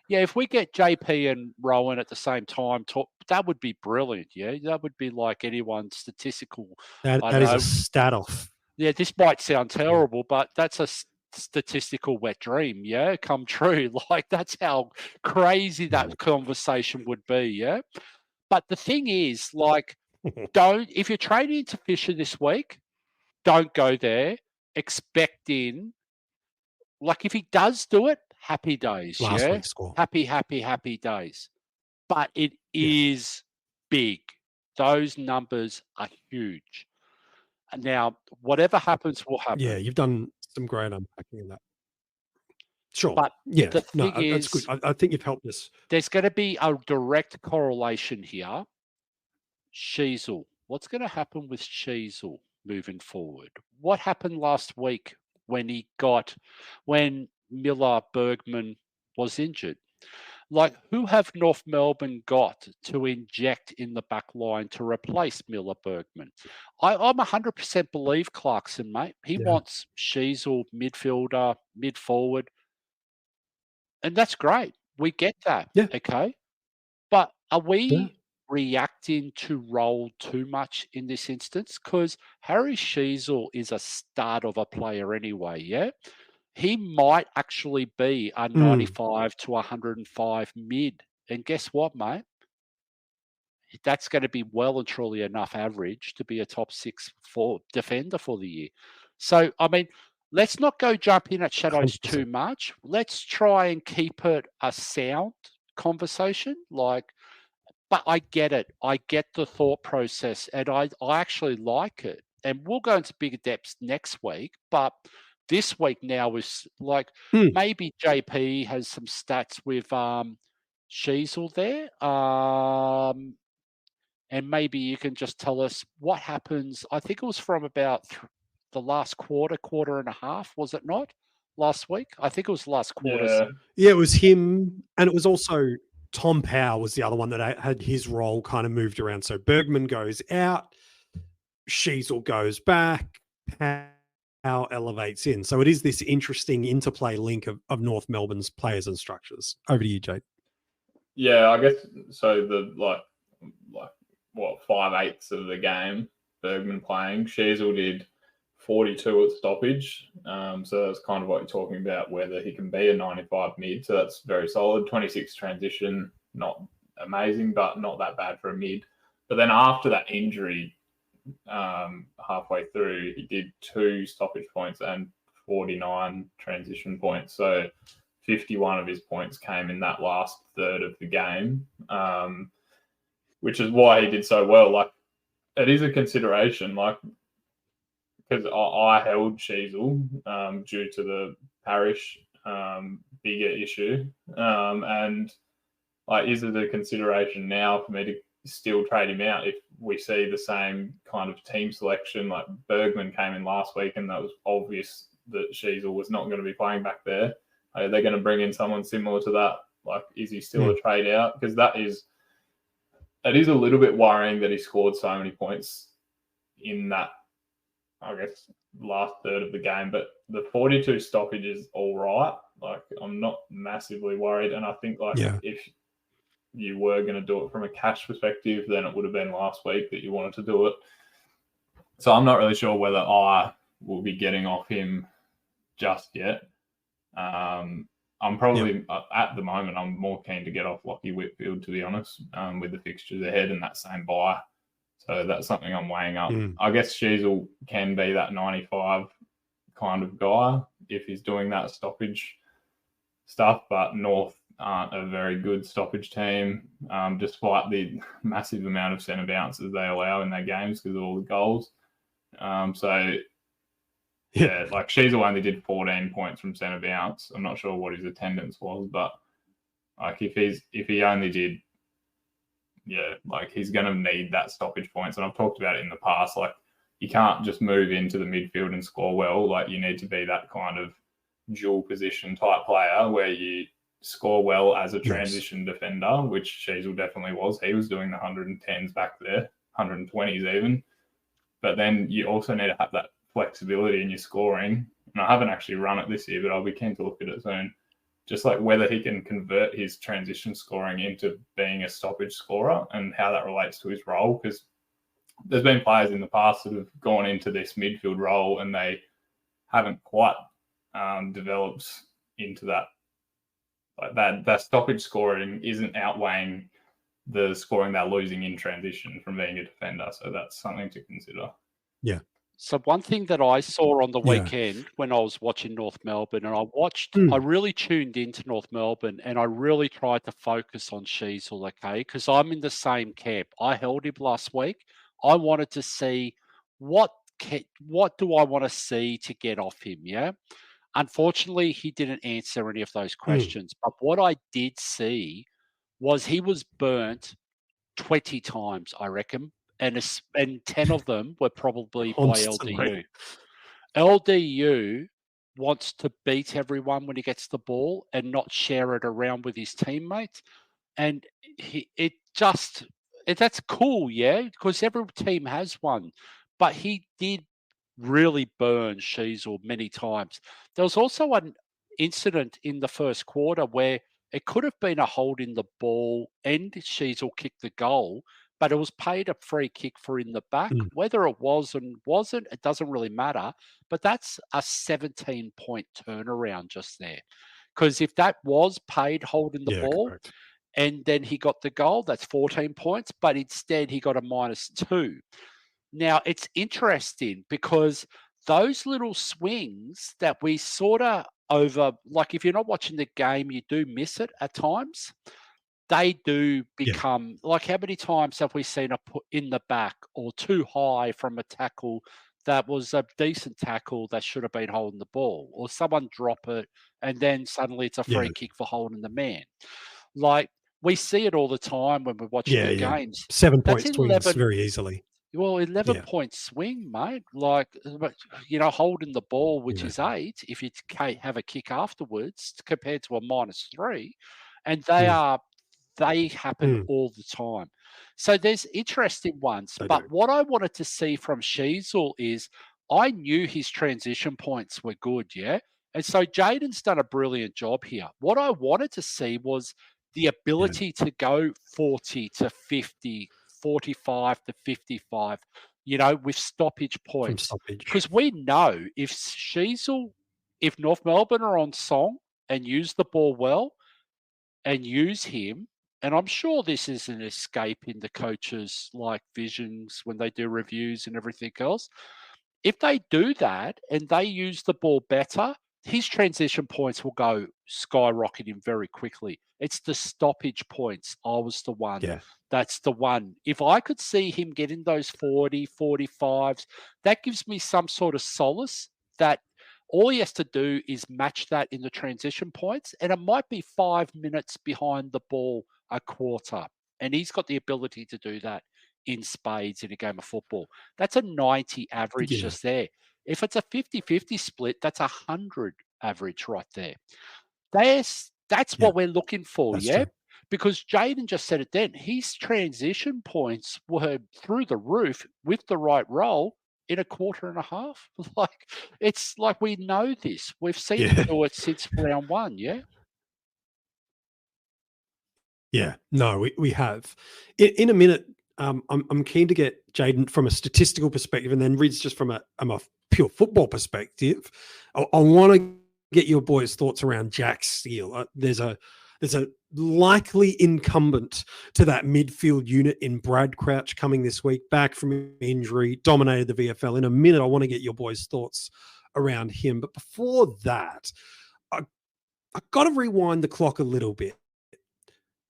Yeah, if we get JP and Rowan at the same time, that would be brilliant. Yeah, that would be like anyone's statistical. That is a stat off. Yeah, this might sound terrible, but that's a statistical wet dream. Yeah, come true. Like that's how crazy that conversation would be. Yeah, but the thing is, like, if you're trading into Fisher this week, don't go there expecting. Like if he does do it, happy days. Last week's score. Happy days. But it is big. Those numbers are huge. Now, whatever happens will happen. Yeah, you've done some great unpacking of that. Sure. But yeah, the thing is, that's good. I think you've helped us. There's going to be a direct correlation here. Sheezel. What's going to happen with Sheezel moving forward? What happened last week when Miller Bergman was injured? Like, who have North Melbourne got to inject in the back line to replace Miller Bergman? I'm 100% believe Clarkson, mate. He wants Sheezel, midfielder, mid-forward. And that's great. We get that. Yeah. Okay. But are we reacting to roll too much in this instance? Because Harry Sheezel is a stud of a player anyway, yeah? He might actually be a 95 to 105 mid. And guess what, mate? That's going to be well and truly enough average to be a top 6 defender for the year. So, I mean, let's not go jump in at shadows 100%. Too much. Let's try and keep it a sound conversation. But I get it. I get the thought process, and I actually like it. And we'll go into bigger depths next week, but this week now is like maybe JP has some stats with Sheezel there. And maybe you can just tell us what happens. I think it was from about the last quarter and a half, was it not? Last week? I think it was last quarter. Yeah, it was him. And it was also Tom Powell was the other one that had his role kind of moved around. So Bergman goes out, Sheezel goes back, Powell elevates in. So it is this interesting interplay link of North Melbourne's players and structures. Over to you, Jade. Yeah, I guess so. The like 5/8 of the game Bergman playing, Sheezel did 42 at stoppage. So that's kind of what you're talking about, whether he can be a 95 mid. So that's very solid. 26 transition, not amazing, but not that bad for a mid. But then after that injury, halfway through, he did 2 stoppage points and 49 transition points. So 51 of his points came in that last third of the game, which is why he did so well. Like, it is a consideration, because I held Sheezel due to the Parish bigger issue. And is it a consideration now for me to still trade him out if we see the same kind of team selection? Like, Bergman came in last week and that was obvious that Sheezel was not going to be playing back there. Are they going to bring in someone similar to that? Like, is he still a trade out? Because it is a little bit worrying that he scored so many points in that, I guess, last third of the game. But the 42 stoppage is all right. Like, I'm not massively worried. And I think, if you were going to do it from a cash perspective, then it would have been last week that you wanted to do it. So I'm not really sure whether I will be getting off him just yet. I'm probably, at the moment, I'm more keen to get off Lockie Whitfield, to be honest, with the fixtures ahead and that same buy. So that's something I'm weighing up. I guess Sheezel can be that 95 kind of guy if he's doing that stoppage stuff, but North aren't a very good stoppage team, despite the massive amount of centre bounces they allow in their games because of all the goals. Sheezel only did 14 points from centre bounce. I'm not sure what his attendance was, but if he only did, he's going to need that stoppage points. And I've talked about it in the past. Like, you can't just move into the midfield and score well. Like, you need to be that kind of dual position type player where you score well as a transition defender, which Sheezel definitely was. He was doing the 110s back there, 120s even. But then you also need to have that flexibility in your scoring. And I haven't actually run it this year, but I'll be keen to look at it soon, just like whether he can convert his transition scoring into being a stoppage scorer and how that relates to his role. Because there's been players in the past that have gone into this midfield role and they haven't quite developed into that. Like that stoppage scoring isn't outweighing the scoring they're losing in transition from being a defender. So that's something to consider. Yeah. So one thing that I saw on the weekend when I was watching North Melbourne, and I really tuned into North Melbourne and I really tried to focus on Sheezel, okay? Because I'm in the same camp. I held him last week. I wanted to see what do I want to see to get off him, yeah? Unfortunately, he didn't answer any of those questions. But what I did see was he was burnt 20 times, I reckon. And 10 of them were probably by LDU. LDU wants to beat everyone when he gets the ball and not share it around with his teammates. And that's cool, yeah, because every team has one. But he did really burn Sheezel many times. There was also an incident in the first quarter where it could have been a hold in the ball and Sheezel kicked the goal, but it was paid a free kick for in the back. Whether it was and wasn't, it doesn't really matter. But that's a 17-point turnaround just there. Because if that was paid holding the ball and then he got the goal, that's 14 points. But instead, he got a -2. Now, it's interesting because those little swings that we sort of over, like if you're not watching the game, you do miss it at times. They do become, like how many times have we seen a put in the back or too high from a tackle that was a decent tackle that should have been holding the ball, or someone drop it and then suddenly it's a free kick for holding the man. Like we see it all the time when we're watching the games. 7-point swings very easily. Well, 11-point swing, mate. Like, holding the ball, which is 8, if you have a kick afterwards, compared to a -3, and they happen all the time. So there's interesting ones. But what I wanted to see from Sheezel is I knew his transition points were good, yeah? And so Jaiden's done a brilliant job here. What I wanted to see was the ability to go 40 to 50, 45 to 55, with stoppage points. Because we know if North Melbourne are on song and use the ball well and use him, and I'm sure this is an escape in the coaches' visions when they do reviews and everything else. If they do that and they use the ball better, his transition points will go skyrocketing very quickly. It's the stoppage points. I was the one. Yeah. That's the one. If I could see him getting those 40, 45s, that gives me some sort of solace that all he has to do is match that in the transition points, and it might be 5 minutes behind the ball a quarter. And he's got the ability to do that in spades in a game of football. That's a 90 average just there. If it's a 50-50 split, that's 100 average right there. That's what we're looking for, true. Because Jaiden just said it then. His transition points were through the roof with the right role in a quarter and a half. It's like we know this. We've seen him do it since round 1, yeah? Yeah, no, we have. In a minute, I'm keen to get Jaiden from a statistical perspective, and then Rids just from a pure football perspective. I want to get your boys' thoughts around Jack Steele. There's a likely incumbent to that midfield unit in Brad Crouch coming this week, back from injury, dominated the VFL. In a minute, I want to get your boys' thoughts around him. But before that, I've got to rewind the clock a little bit.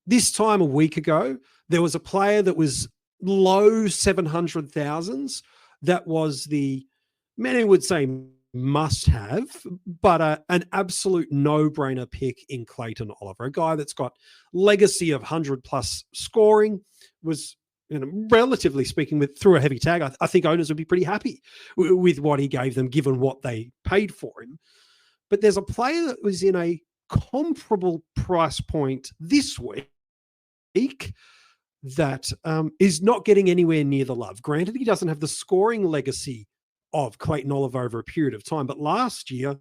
This time a week ago, there was a player that was low 700,000s. That was the, many would say, must-have, but an absolute no-brainer pick in Clayton Oliver, a guy that's got legacy of 100-plus scoring, was, relatively speaking, through a heavy tag. I think owners would be pretty happy with what he gave them, given what they paid for him. But there's a player that was in a comparable price point this week that is not getting anywhere near the love. Granted, he doesn't have the scoring legacy of Clayton Oliver over a period of time, but last year,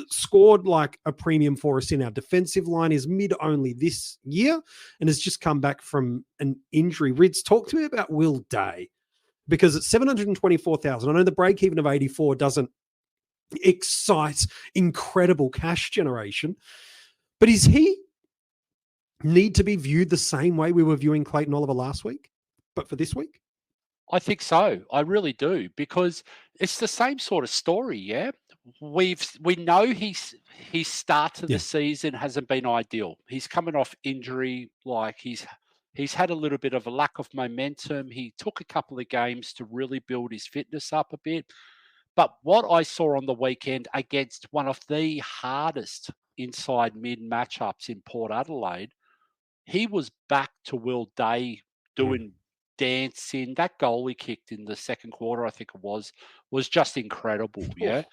scored like a premium for us in our defensive line, is mid only this year and has just come back from an injury. Rids, talk to me about Will Day, because at 724,000, I know the break even of 84 doesn't excite incredible cash generation, but is he need to be viewed the same way we were viewing Clayton Oliver last week, but for this week? I think so. I really do, because it's the same sort of story. Yeah, we know his start to the season hasn't been ideal. He's coming off injury, like he's had a little bit of a lack of momentum. He took a couple of games to really build his fitness up a bit. But what I saw on the weekend against one of the hardest inside mid matchups in Port Adelaide, he was back to Will Day doing dancing. That goal he kicked in the second quarter, I think it was just incredible. Yeah.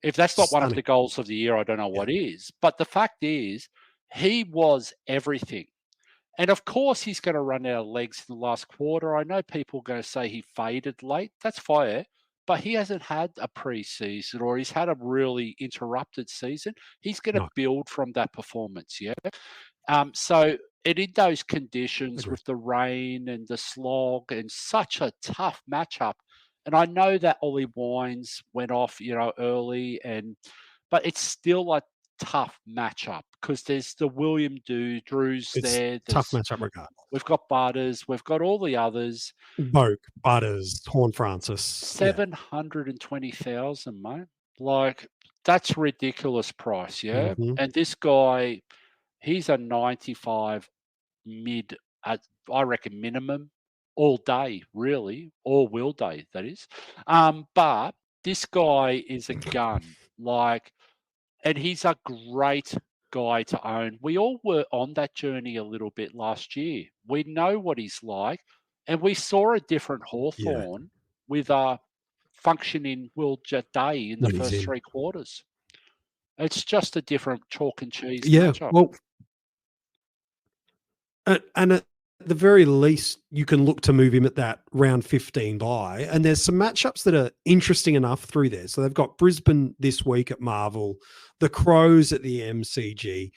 If that's not one of the goals of the year, I don't know what is. But the fact is, he was everything. And of course, he's going to run out of legs in the last quarter. I know people are going to say he faded late. That's fine. But he hasn't had a preseason, or he's had a really interrupted season. He's going to build from that performance. Yeah. So in those conditions with the rain and the slog and such a tough matchup, and I know that Ollie Wines went off, early, but it's still a tough matchup because there's the William Drews there. Tough matchup regardless. We've got Butters. We've got all the others. Boak, Butters, Horn Francis. 720,000, mate. Like, that's ridiculous price, yeah? And this guy, he's a 95 mid, I reckon minimum, all day, really. Or Will Day, that is. But this guy is a gun. And he's a great guy to own. We all were on that journey a little bit last year. We know what he's like, and we saw a different Hawthorn with a functioning Will Day in the first three quarters. It's just a different chalk and cheese matchup. Well, and at the very least, you can look to move him at that round 15 bye. And there's some matchups that are interesting enough through there. So they've got Brisbane this week at Marvel, the Crows at the MCG,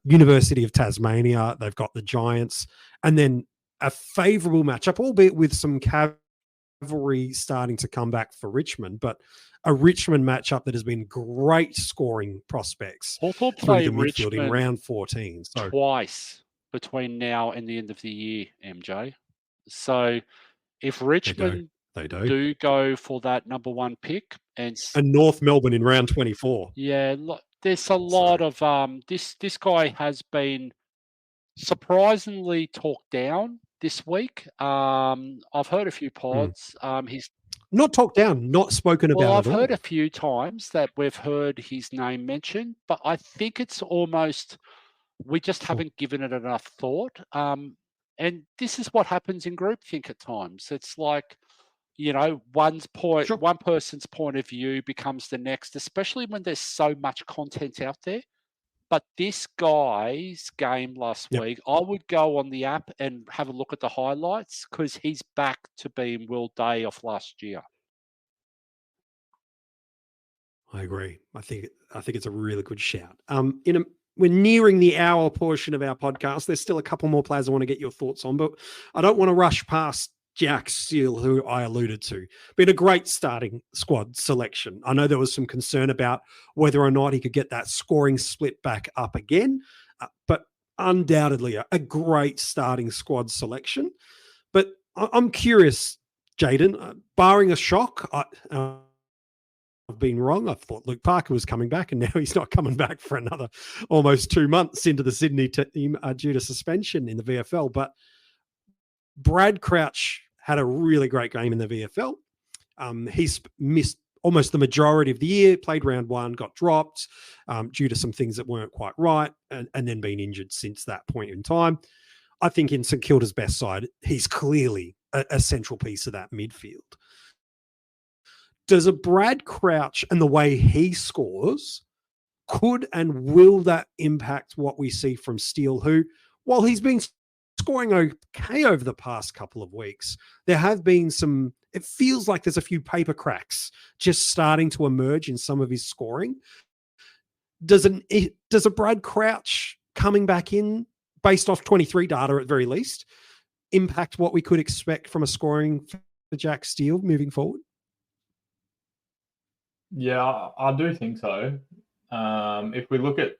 University of Tasmania. They've got the Giants, and then a favourable matchup, albeit with some cavalry starting to come back for Richmond, but a Richmond matchup that has been great scoring prospects Hawthorn through play the midfield Richmond in round 14. So twice between now and the end of the year, MJ. So if Richmond they do go for that number one pick and North Melbourne in round 24. Yeah, there's a lot of this guy has been surprisingly talked down this week. I've heard a few pods. He's not talked down, not spoken about. Well, I've heard a few times that we've heard his name mentioned, but I think it's almost we just haven't given it enough thought. And this is what happens in groupthink at times. It's like, one person's point of view becomes the next, especially when there's so much content out there. But this guy's game last week, I would go on the app and have a look at the highlights because he's back to being Will Day of last year. I agree. I think it's a really good shout. We're nearing the hour portion of our podcast. There's still a couple more players I want to get your thoughts on, but I don't want to rush past Jack Steele, who I alluded to. Been a great starting squad selection. I know there was some concern about whether or not he could get that scoring split back up again, but undoubtedly a great starting squad selection. But I'm curious, Jaiden, barring a shock, I've been wrong. I thought Luke Parker was coming back, and now he's not coming back for another almost 2 months into the Sydney team due to suspension in the VFL. But Brad Crouch had a really great game in the VFL. He's missed almost the majority of the year, played round one, got dropped due to some things that weren't quite right, and then been injured since that point in time. I think in St Kilda's best side, he's clearly a central piece of that midfield. Does a Brad Crouch and the way he scores, could and will that impact what we see from Steele, who, while he's been scoring okay over the past couple of weeks, there have been some, it feels like there's a few paper cracks just starting to emerge in some of his scoring. does a Brad Crouch coming back in based off 23 data at very least impact what we could expect from a scoring for Jack Steele moving forward? Yeah, I do think so. If we look at...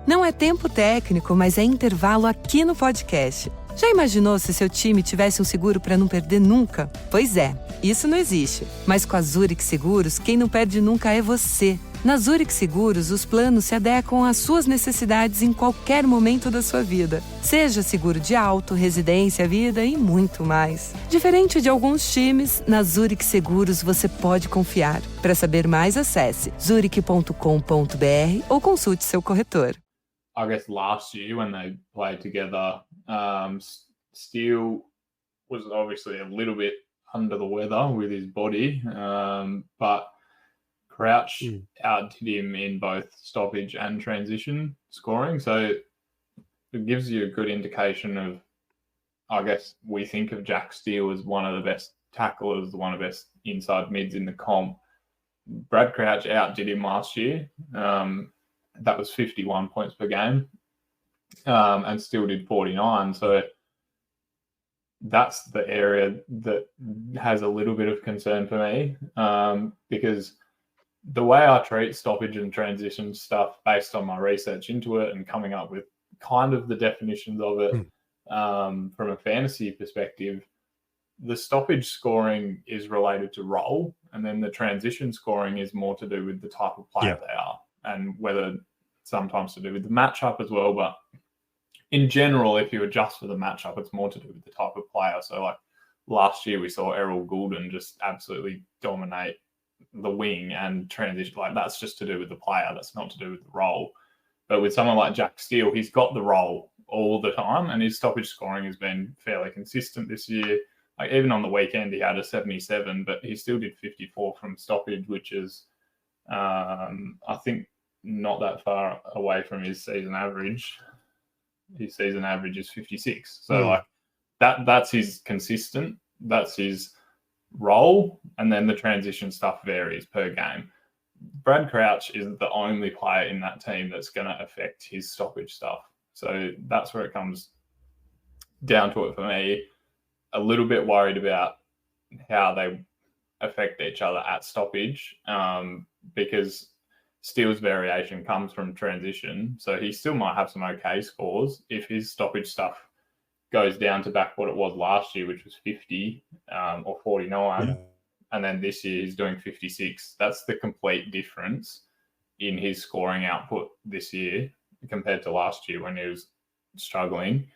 Não é tempo técnico, mas é intervalo aqui no podcast. Já imaginou se seu time tivesse um seguro para não perder nunca? Pois é, isso não existe. Mas com a Zurich Seguros, quem não perde nunca é você. Na Zurich Seguros, os planos se adequam às suas necessidades em qualquer momento da sua vida. Seja seguro de auto, residência, vida e muito mais. Diferente de alguns times, na Zurich Seguros você pode confiar. Para saber mais, acesse zurich.com.br ou consulte seu corretor. I guess last year when they played together, Steele was obviously a little bit under the weather with his body, but Crouch outdid him in both stoppage and transition scoring. So it gives you a good indication of, I guess, we think of Jack Steele as one of the best tacklers, one of the best inside mids in the comp. Brad Crouch outdid him last year. That was 51 points per game, and still did 49. So that's the area that has a little bit of concern for me, because the way I treat stoppage and transition stuff based on my research into it and coming up with kind of the definitions of it from a fantasy perspective, the stoppage scoring is related to role, and then the transition scoring is more to do with the type of player they are, and whether sometimes to do with the matchup as well. But in general, if you adjust for the matchup, it's more to do with the type of player. So like last year, we saw Errol Goulden just absolutely dominate the wing and transition. Like that's just to do with the player. That's not to do with the role. But with someone like Jack Steele, he's got the role all the time, and his stoppage scoring has been fairly consistent this year. Like even on the weekend, he had a 77, but he still did 54 from stoppage, which is, I think, not that far away from his season average. His season average is 56. So like that's his consistent. That's his role, and then the transition stuff varies per game. Brad Crouch is the only player in that team that's going to affect his stoppage stuff. So that's where it comes down to it for me. A little bit worried about how they affect each other at stoppage, because Steele's variation comes from transition. So he still might have some okay scores if his stoppage stuff goes down to back what it was last year, which was 50 or 49. Yeah. And then this year he's doing 56. That's the complete difference in his scoring output this year compared to last year when he was struggling.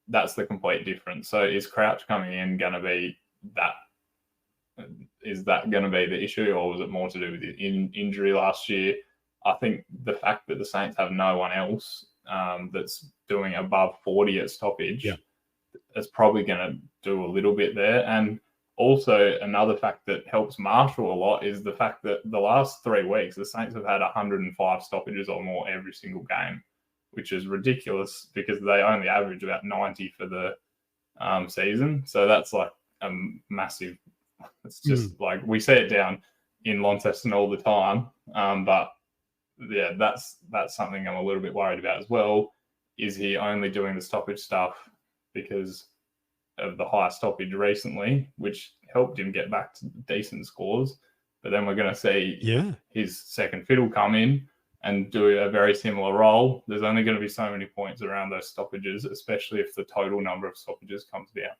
That's the complete difference. So is Crouch coming in going to be that? Is that going to be the issue, or was it more to do with the injury last year? I think the fact that the Saints have no one else that's doing above 40 at stoppage is probably going to do a little bit there. And also another fact that helps Marshall a lot is the fact that the last 3 weeks, the Saints have had 105 stoppages or more every single game, which is ridiculous because they only average about 90 for the season. So that's like a massive, it's just like we see it down in Launceston all the time. But yeah, that's something I'm a little bit worried about as well. Is he only doing the stoppage stuff because of the high stoppage recently, which helped him get back to decent scores? But then we're going to see his second fiddle come in and do a very similar role. There's only going to be so many points around those stoppages, especially if the total number of stoppages comes down.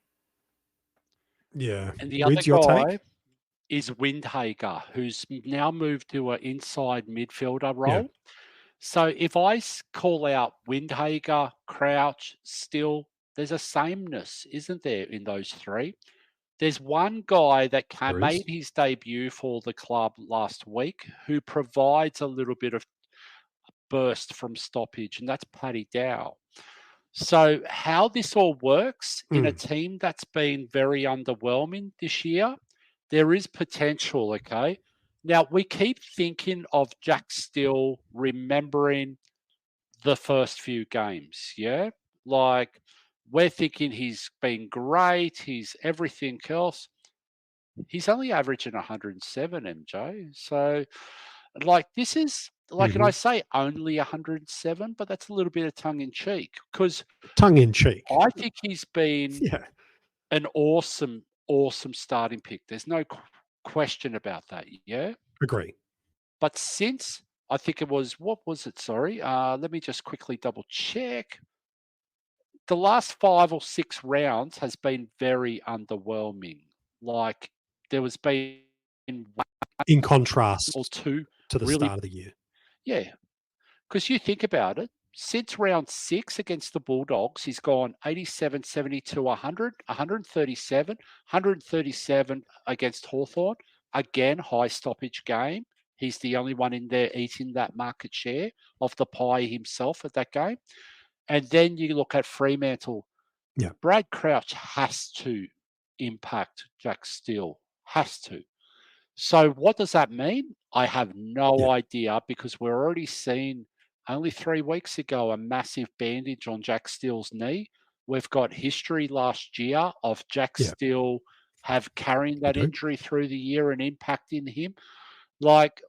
Yeah. And the other guy is Windhager, who's now moved to an inside midfielder role. Yeah. So if I call out Windhager, Crouch, Steele, there's a sameness, isn't there, in those three? There's one guy that made his debut for the club last week who provides a little bit of burst from stoppage, and that's Paddy Dow. So how this all works in a team that's been very underwhelming this year, there is potential, okay? Now, we keep thinking of Jack Steele remembering the first few games, yeah? Like, we're thinking he's been great, he's everything else. He's only averaging 107, MJ. So, like, this is and I say only 107, but that's a little bit of tongue-in-cheek because tongue-in-cheek. I think he's been an awesome starting pick. There's no question about that, yeah? Agree. But since, I think it was, what was it, sorry? Let me just quickly double check. The last 5 or 6 rounds has been very underwhelming. Like, there was been in contrast or 2 to the really, start of the year. Yeah. Because you think about it, since round 6 against the Bulldogs, he's gone 87, 72, 100, 137, 137 against Hawthorn. Again, high stoppage game. He's the only one in there eating that market share of the pie himself at that game. And then you look at Fremantle. Yeah. Brad Crouch has to impact Jack Steele. Has to. So what does that mean? I have no idea because we're already seeing only 3 weeks ago a massive bandage on Jack Steele's knee. We've got history last year of Jack Steele have carrying that injury through the year and impacting him. Like,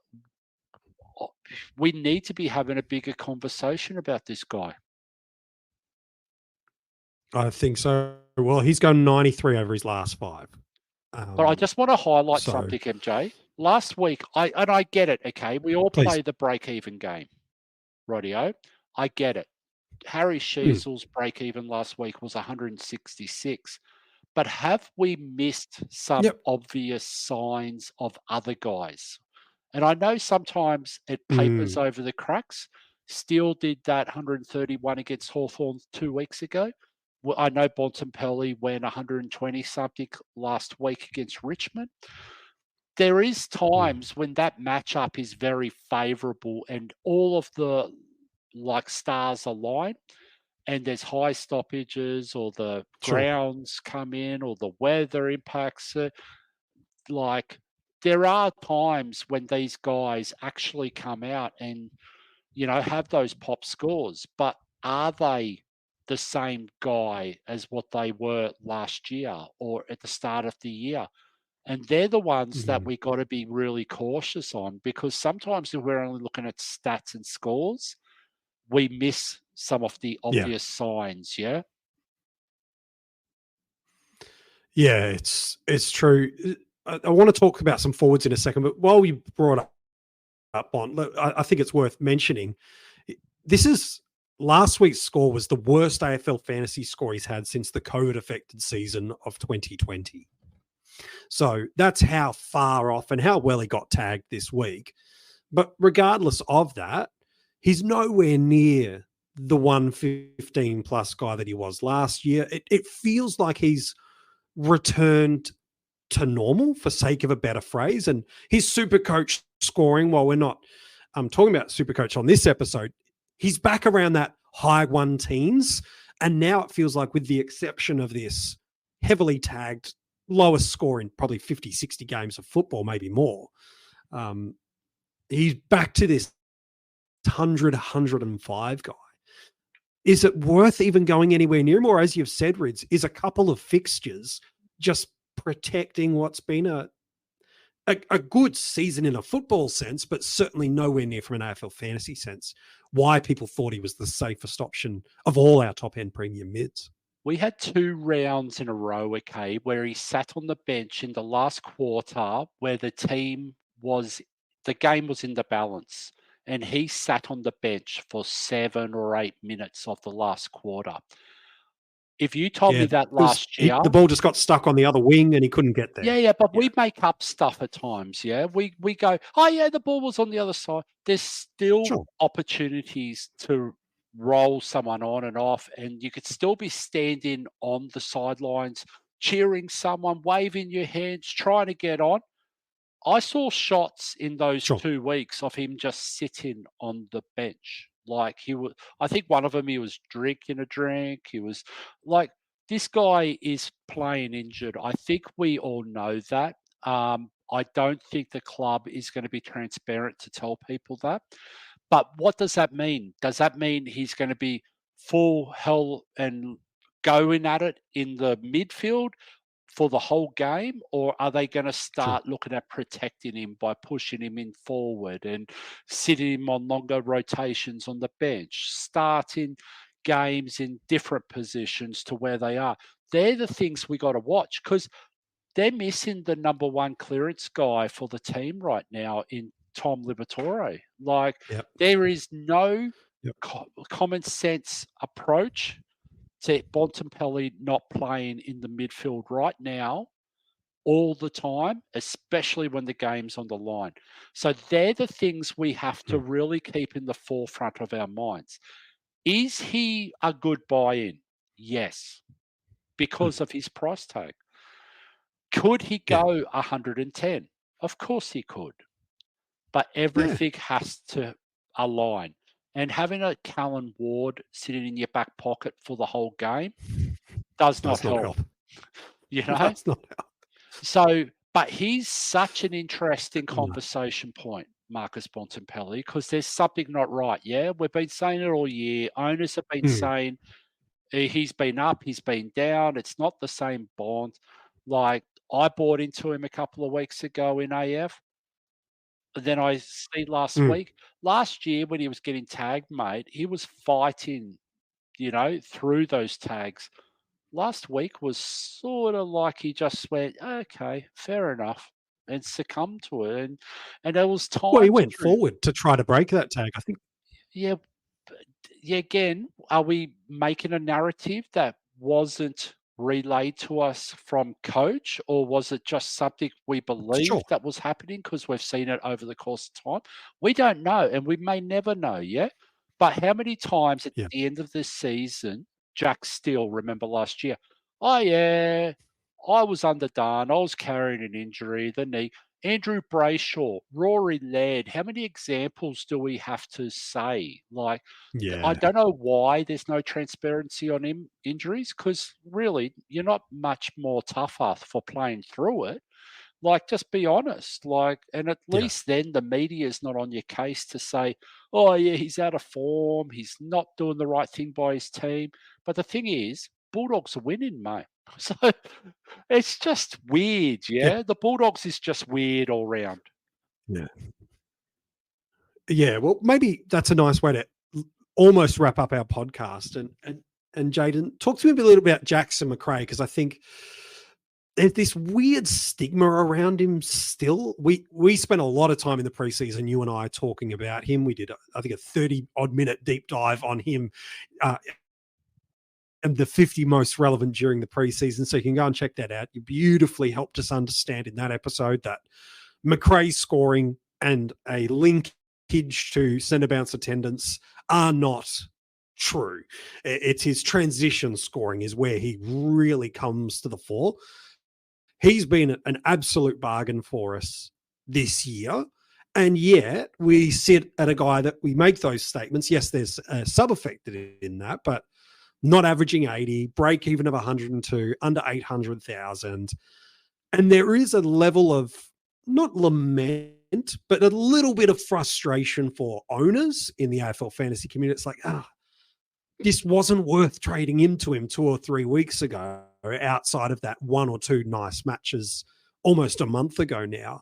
we need to be having a bigger conversation about this guy. I think so. Well, he's gone 93 over his last 5. But I just want to highlight something, MJ. Last week, I get it, okay? We all play the break-even game, rightio. I get it. Harry Sheezel's break-even last week was 166. But have we missed some obvious signs of other guys? And I know sometimes it papers over the cracks. Steele did that 131 against Hawthorn 2 weeks ago. Well, I know Bontempelli went 120-something last week against Richmond. There is times when that matchup is very favourable and all of the stars align and there's high stoppages or the grounds come in or the weather impacts it. Like, there are times when these guys actually come out and, have those pop scores. But are they the same guy as what they were last year or at the start of the year? And they're the ones that we got to be really cautious on because sometimes if we're only looking at stats and scores, we miss some of the obvious signs, Yeah, it's true. I want to talk about some forwards in a second, but while you brought up on, I think it's worth mentioning, last week's score was the worst AFL fantasy score he's had since the COVID-affected season of 2020. So that's how far off and how well he got tagged this week. But regardless of that, he's nowhere near the 115-plus guy that he was last year. It feels like he's returned to normal, for sake of a better phrase. And his Supercoach scoring, while we're not talking about Supercoach on this episode, he's back around that high 1-teens. And now it feels like, with the exception of this heavily tagged, lowest score in probably 50, 60 games of football, maybe more, he's back to this 100, 105 guy. Is it worth even going anywhere near him? Or, as you've said, Rids, is a couple of fixtures just protecting what's been a good season in a football sense, but certainly nowhere near from an AFL fantasy sense, why people thought he was the safest option of all our top-end premium mids? We had 2 rounds in a row, okay, where he sat on the bench in the last quarter where the game was in the balance, and he sat on the bench for 7 or 8 minutes of the last quarter. If you told me that last year... the ball just got stuck on the other wing and he couldn't get there. Yeah, but we make up stuff at times, yeah? We go, the ball was on the other side. There's still opportunities to roll someone on and off, and you could still be standing on the sidelines, cheering someone, waving your hands, trying to get on. I saw shots in those 2 weeks of him just sitting on the bench. Like, I think one of them, he was drinking a drink. He was like, this guy is playing injured. I think we all know that. I don't think the club is going to be transparent to tell people that. But what does that mean? Does that mean he's going to be full hell and going at it in the midfield? for the whole game, or are they going to start looking at protecting him by pushing him in forward and sitting him on longer rotations on the bench, starting games in different positions to where they are? They're the things we got to watch, because they're missing the number one clearance guy for the team right now in Tom Liberatore. Like, there is no common sense approach to Bontempelli not playing in the midfield right now all the time, especially when the game's on the line. So they're the things we have to really keep in the forefront of our minds. Is he a good buy-in? Yes, because of his price tag. Could he go 110? Of course he could. But everything has to align. And having a Callan Ward sitting in your back pocket for the whole game does not help. You know? Does not help. So, but he's such an interesting conversation point, Marcus Bontempelli, because there's something not right. Yeah, we've been saying it all year. Owners have been saying he's been up, he's been down. It's not the same Bont. Like, I bought into him a couple of weeks ago in AF. Then I see last week, last year when he was getting tagged, mate, he was fighting, through those tags. Last week was sort of like he just went, okay, fair enough, and succumbed to it. And there was time. Well, he went forward to try to break that tag, I think. Yeah. Again, are we making a narrative that wasn't relayed to us from coach, or was it just something we believed that was happening because we've seen it over the course of time? We don't know, and we may never know, But how many times at the end of this season, Jack Steele, remember last year, I was underdone, I was carrying an injury, the knee. Andrew Brayshaw, Rory Laird, how many examples do we have to say? Like, I don't know why there's no transparency on injuries, because really, you're not much more tougher for playing through it. Like, just be honest. Like, and at least then the media is not on your case to say, oh, yeah, he's out of form, he's not doing the right thing by his team. But the thing is, Bulldogs are winning, mate. So it's just weird, The Bulldogs is just weird all round. Yeah, well, maybe that's a nice way to almost wrap up our podcast. And Jaiden, talk to me a little bit about Jackson Macrae, because I think there's this weird stigma around him still. We spent a lot of time in the preseason, you and I, talking about him. We did, I think, a 30-odd minute deep dive on him and the 50 most relevant during the preseason. So you can go and check that out. You beautifully helped us understand in that episode that Macrae's scoring and a linkage to centre bounce attendance are not true. It's his transition scoring is where he really comes to the fore. He's been an absolute bargain for us this year. And yet we sit at a guy that we make those statements. Yes, there's a sub-affected in that, but not averaging 80, break even of 102, under 800,000. And there is a level of not lament, but a little bit of frustration for owners in the AFL fantasy community. It's like, this wasn't worth trading into him 2 or 3 weeks ago, outside of that 1 or 2 nice matches almost a month ago now.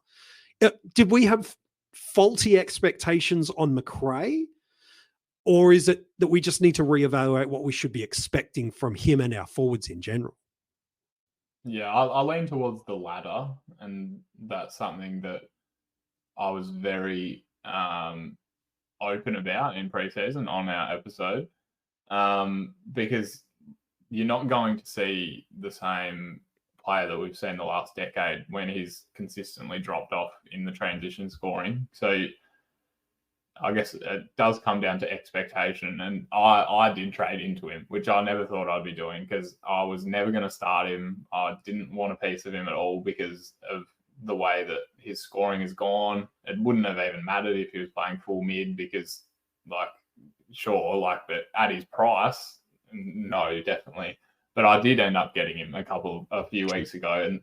Did we have faulty expectations on Macrae? Or is it that we just need to reevaluate what we should be expecting from him and our forwards in general? Yeah, I lean towards the latter, and that's something that I was very open about in preseason on our episode, because you're not going to see the same player that we've seen the last decade when he's consistently dropped off in the transition scoring. So I guess it does come down to expectation, and I did trade into him, which I never thought I'd be doing, because I was never going to start him. I didn't want a piece of him at all because of the way that his scoring has gone. It wouldn't have even mattered if he was playing full mid, because, but at his price, no, definitely. But I did end up getting him a few weeks ago, and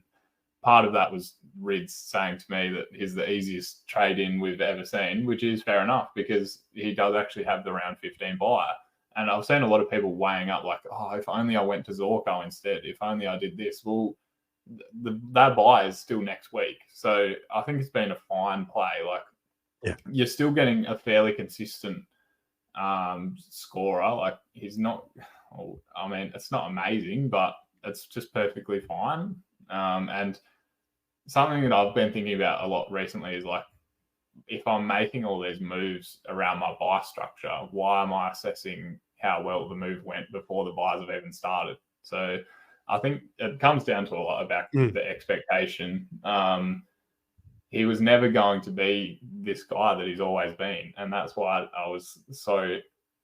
part of that was Rids saying to me that he's the easiest trade-in we've ever seen, which is fair enough, because he does actually have the round 15 buyer. And I've seen a lot of people weighing up like, if only I went to Zorko instead, if only I did this. Well, that buy is still next week. So I think it's been a fine play. Like, you're still getting a fairly consistent scorer. Like, he's not, I mean, it's not amazing, but it's just perfectly fine. And something that I've been thinking about a lot recently is, like, if I'm making all these moves around my buy structure, why am I assessing how well the move went before the buys have even started? So I think it comes down to a lot about the expectation. He was never going to be this guy that he's always been. And that's why I was so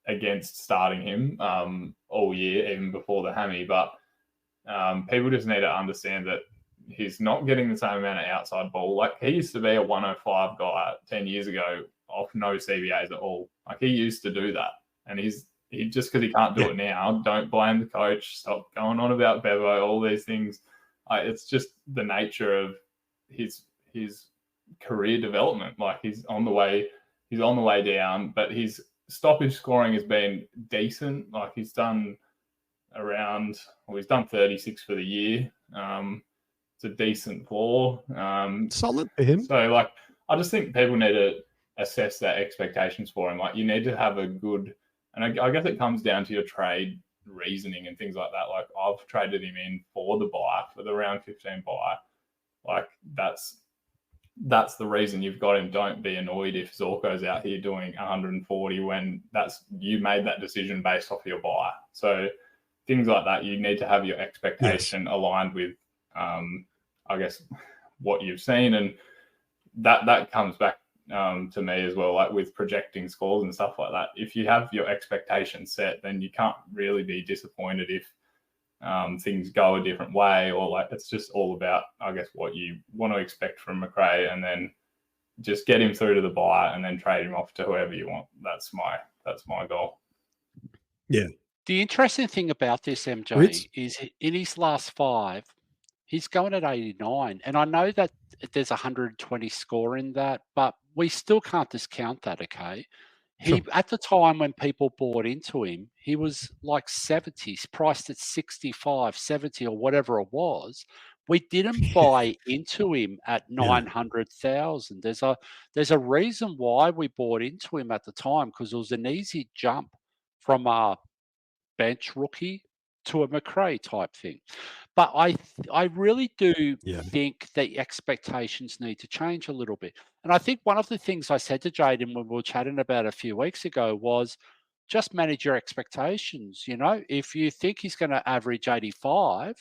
against starting him all year, even before the hammy. But people just need to understand that he's not getting the same amount of outside ball. Like, he used to be a 105 guy 10 years ago off no CBAs at all. Like, he used to do that. And he just because he can't do it now, don't blame the coach. Stop going on about Bevo, all these things. It's just the nature of his career development. Like, he's on the way down, but his stoppage scoring has been decent. Like, he's done 36 for the year. It's a decent floor. Solid for him. So, like, I just think people need to assess their expectations for him. Like, you need to have a good, and I guess it comes down to your trade reasoning and things like that. Like, I've traded him in for the buy, for the round 15 buy. Like, that's the reason you've got him. Don't be annoyed if Zorko's out here doing 140 when you made that decision based off your buy. So things like that, you need to have your expectation aligned with, I guess, what you've seen. And that comes back to me as well, like with projecting scores and stuff like that. If you have your expectations set, then you can't really be disappointed if things go a different way, or like, it's just all about, I guess, what you want to expect from Macrae, and then just get him through to the buy and then trade him off to whoever you want. That's my goal. Yeah. The interesting thing about this, MJ, is in his last 5, he's going at 89. And I know that there's 120 score in that, but we still can't discount that, okay? At the time when people bought into him, he was like 70s, priced at 65, 70 or whatever it was. We didn't buy into him at 900,000. There's a reason why we bought into him at the time, because it was an easy jump from a bench rookie to a Macrae type thing. But I really do think the expectations need to change a little bit. And I think one of the things I said to Jaiden when we were chatting about a few weeks ago was just manage your expectations. You know, if you think he's going to average 85,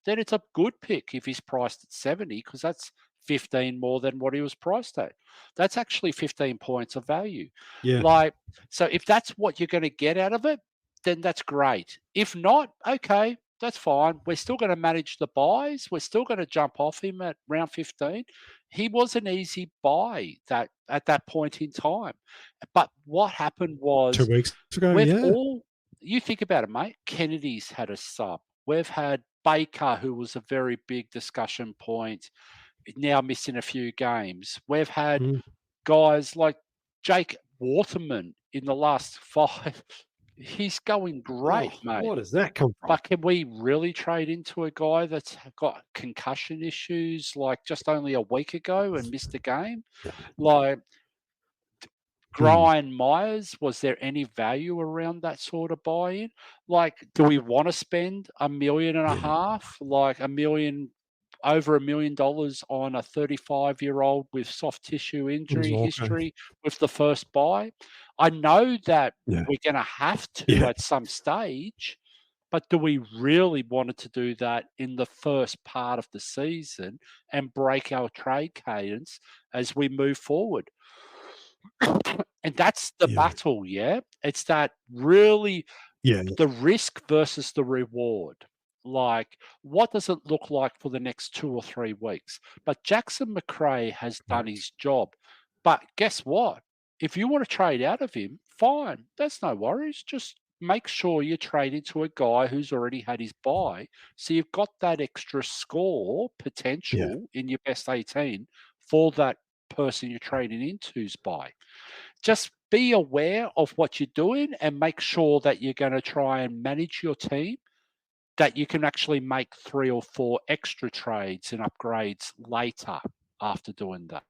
then it's a good pick if he's priced at 70, because that's 15 more than what he was priced at. That's actually 15 points of value. Yeah. Like, so if that's what you're going to get out of it, then that's great. If not, okay, that's fine. We're still going to manage the buys. We're still going to jump off him at round 15. He was an easy buy at that point in time. But what happened was 2 weeks ago, you think about it, mate. Kennedy's had a sub. We've had Baker, who was a very big discussion point, now missing a few games. We've had guys like Jake Waterman in the last 5. He's going great, mate. What does that come from? But can we really trade into a guy that's got concussion issues like just only a week ago and missed a game? Like Brian Myers, was there any value around that sort of buy-in? Like, do we want to spend $1.5 million, like over $1 million on a 35-year-old with soft tissue injury history with the first buy? I know that we're going to have to at some stage, but do we really want to do that in the first part of the season and break our trade cadence as we move forward? And that's the battle, It's that really the risk versus the reward. Like, what does it look like for the next 2 or 3 weeks? But Jackson Macrae has done his job. But guess what? If you want to trade out of him, fine. That's no worries. Just make sure you trade into a guy who's already had his buy. So you've got that extra score potential in your best 18 for that person you're trading into's buy. Just be aware of what you're doing and make sure that you're going to try and manage your team that you can actually make 3 or 4 extra trades and upgrades later after doing that.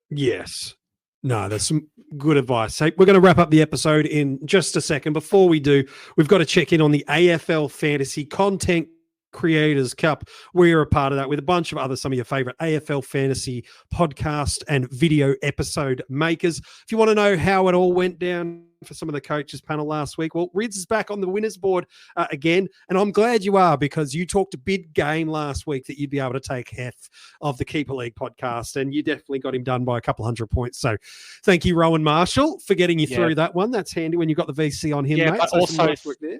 Yes. No, that's some good advice. Hey, we're going to wrap up the episode in just a second. Before we do, we've got to check in on the AFL Fantasy Content Creators Cup. We're a part of that with a bunch of some of your favorite AFL Fantasy podcast and video episode makers. If you want to know how it all went down for some of the coaches panel last week, well, Rids is back on the winners board again, and I'm glad you are, because you talked a big game last week that you'd be able to take Hef of the Keeper League podcast, and you definitely got him done by a couple hundred points. So thank you, Rowan Marshall, for getting you through that one. That's handy when you got the VC on him, mate. But so also, nice work there.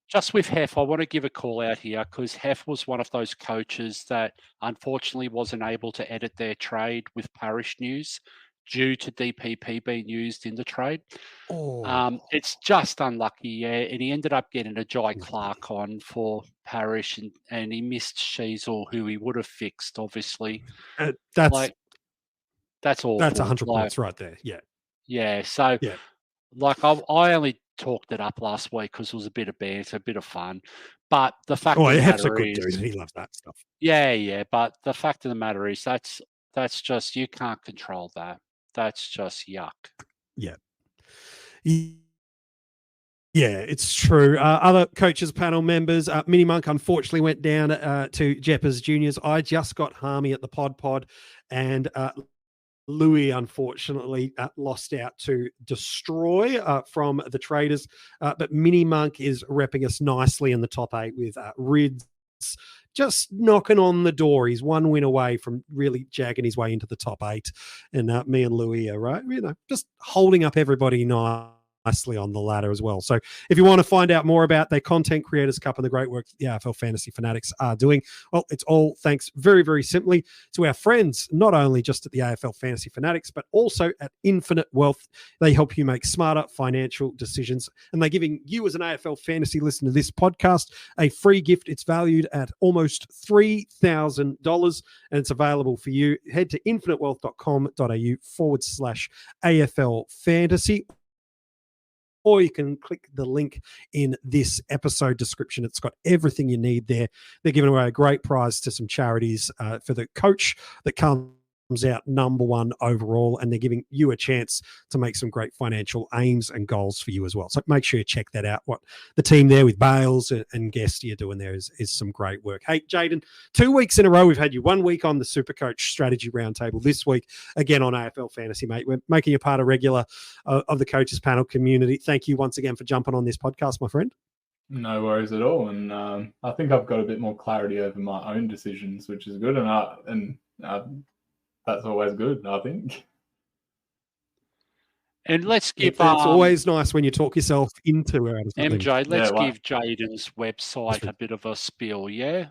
Just with Hef, I want to give a call out here, because Hef was one of those coaches that unfortunately wasn't able to edit their trade with Parish News due to DPP being used in the trade. It's just unlucky, and he ended up getting a Jai Clark on for Parish, and he missed Sheezel, who he would have fixed, obviously. That's awful. That's 100 points right there. Yeah. So, I only talked it up last week because it was a bit of banter, a bit of fun. But the fact of the Hef's a matter good is, dude. He loves that stuff. Yeah. But the fact of the matter is, that's just, you can't control that. That's just yuck. Yeah, it's true. Other coaches panel members, Mini Monk unfortunately went down to Jeppers Juniors. I just got Harmy at the Pod, and Louis unfortunately lost out to Destroy from the Traders. But Mini Monk is repping us nicely in the top 8 with Rids just knocking on the door. He's one win away from really jagging his way into the top 8. And me and Louis are, right, just holding up everybody nicely on the ladder as well. So if you want to find out more about their Content Creators Cup and the great work the AFL Fantasy Fanatics are doing, well, it's all thanks very, very simply to our friends, not only just at the AFL Fantasy Fanatics, but also at Infinite Wealth. They help you make smarter financial decisions, and they're giving you as an AFL Fantasy listener to this podcast a free gift. It's valued at almost $3,000, and it's available for you. Head to infinitewealth.com.au/AFL Fantasy. Or you can click the link in this episode description. It's got everything you need there. They're giving away a great prize to some charities for the coach that comes out number 1 overall, and they're giving you a chance to make some great financial aims and goals for you as well. So make sure you check that out. What the team there with Bales and Guesty are doing there is some great work. Hey, Jaiden, 2 weeks in a row we've had you. 1 week on the Supercoach Strategy Roundtable, this week again on AFL Fantasy, mate. We're making you part of regular of the Coaches Panel community. Thank you once again for jumping on this podcast, my friend. No worries at all. And I think I've got a bit more clarity over my own decisions, which is good. And that's always good, I think. And let's give... It's always nice when you talk yourself into something. MJ, let's give Jaiden's website a bit of a spiel, yeah?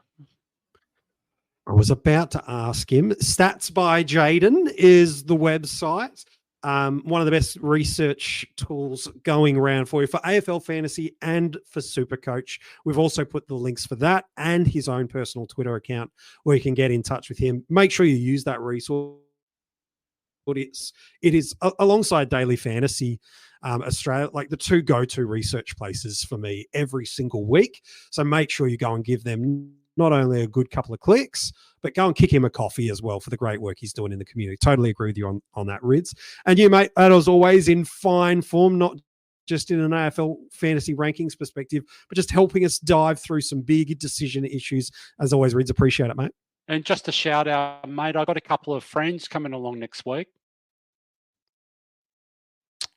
I was about to ask him. Stats by Jaiden is the website. One of the best research tools going around for you for AFL Fantasy and for Supercoach. We've also put the links for that and his own personal Twitter account where you can get in touch with him. Make sure you use that resource. It is alongside Daily Fantasy Australia, like the 2 go-to research places for me every single week. So make sure you go and give them not only a good couple of clicks, but go and kick him a coffee as well for the great work he's doing in the community. Totally agree with you on that, Rids. And you, mate, as always, in fine form, not just in an AFL fantasy rankings perspective, but just helping us dive through some big decision issues. As always, Rids, appreciate it, mate. And just a shout out, mate, I've got a couple of friends coming along next week.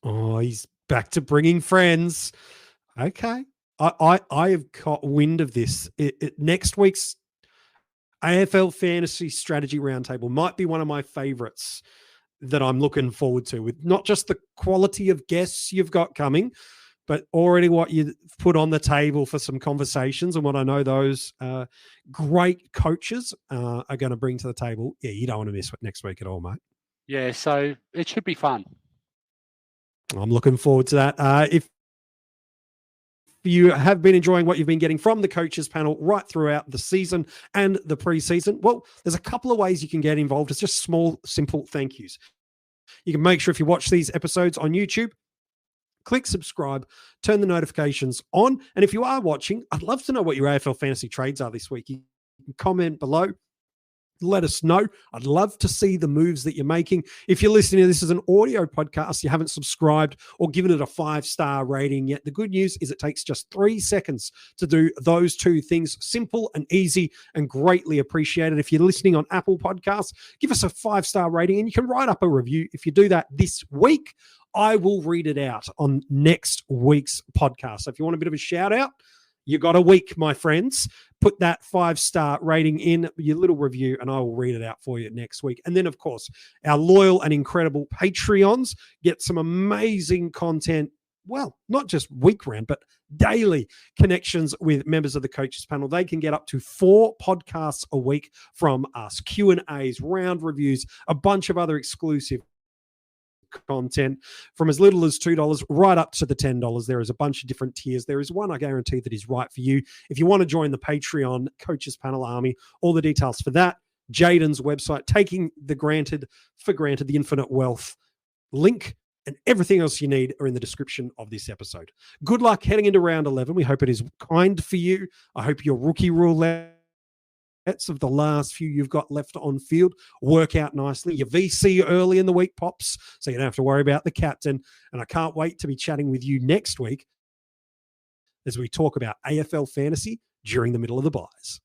Oh, he's back to bringing friends. Okay. I have caught wind of this. Next week's AFL Fantasy Strategy Roundtable might be one of my favorites that I'm looking forward to, with not just the quality of guests you've got coming, but already what you put on the table for some conversations and what I know those great coaches are going to bring to the table. Yeah, you don't want to miss it next week at all, mate. Yeah, so it should be fun. I'm looking forward to that. If you have been enjoying what you've been getting from the coaches panel right throughout the season and the preseason, well, there's a couple of ways you can get involved. It's just small, simple thank yous. You can make sure if you watch these episodes on YouTube, click subscribe, turn the notifications on. And if you are watching, I'd love to know what your AFL fantasy trades are this week. You can comment below. Let us know. I'd love to see the moves that you're making. If you're listening to this as an audio podcast, you haven't subscribed or given it a 5-star rating yet, the good news is it takes just 3 seconds to do those two things. Simple and easy and greatly appreciated. If you're listening on Apple Podcasts, give us a 5-star rating and you can write up a review. If you do that this week, I will read it out on next week's podcast. So if you want a bit of a shout out, you got a week, my friends. Put that 5-star rating in your little review and I will read it out for you next week. And then, of course, our loyal and incredible Patreons get some amazing content. Well, not just week round, but daily connections with members of the coaches panel. They can get up to 4 podcasts a week from us, Q&As, round reviews, a bunch of other exclusive content from as little as $2 right up to the $10. There is a bunch of different tiers. There is one I guarantee that is right for you. If you want to join the Patreon Coaches Panel Army, all the details for that, Jaiden's website, taking the granted for granted, the infinite wealth link and everything else you need are in the description of this episode. Good luck heading into round 11. We hope it is kind for you. I hope your rookie roulette of the last few you've got left on field work out nicely. Your VC early in the week pops, so you don't have to worry about the captain. And I can't wait to be chatting with you next week as we talk about AFL fantasy during the middle of the buys.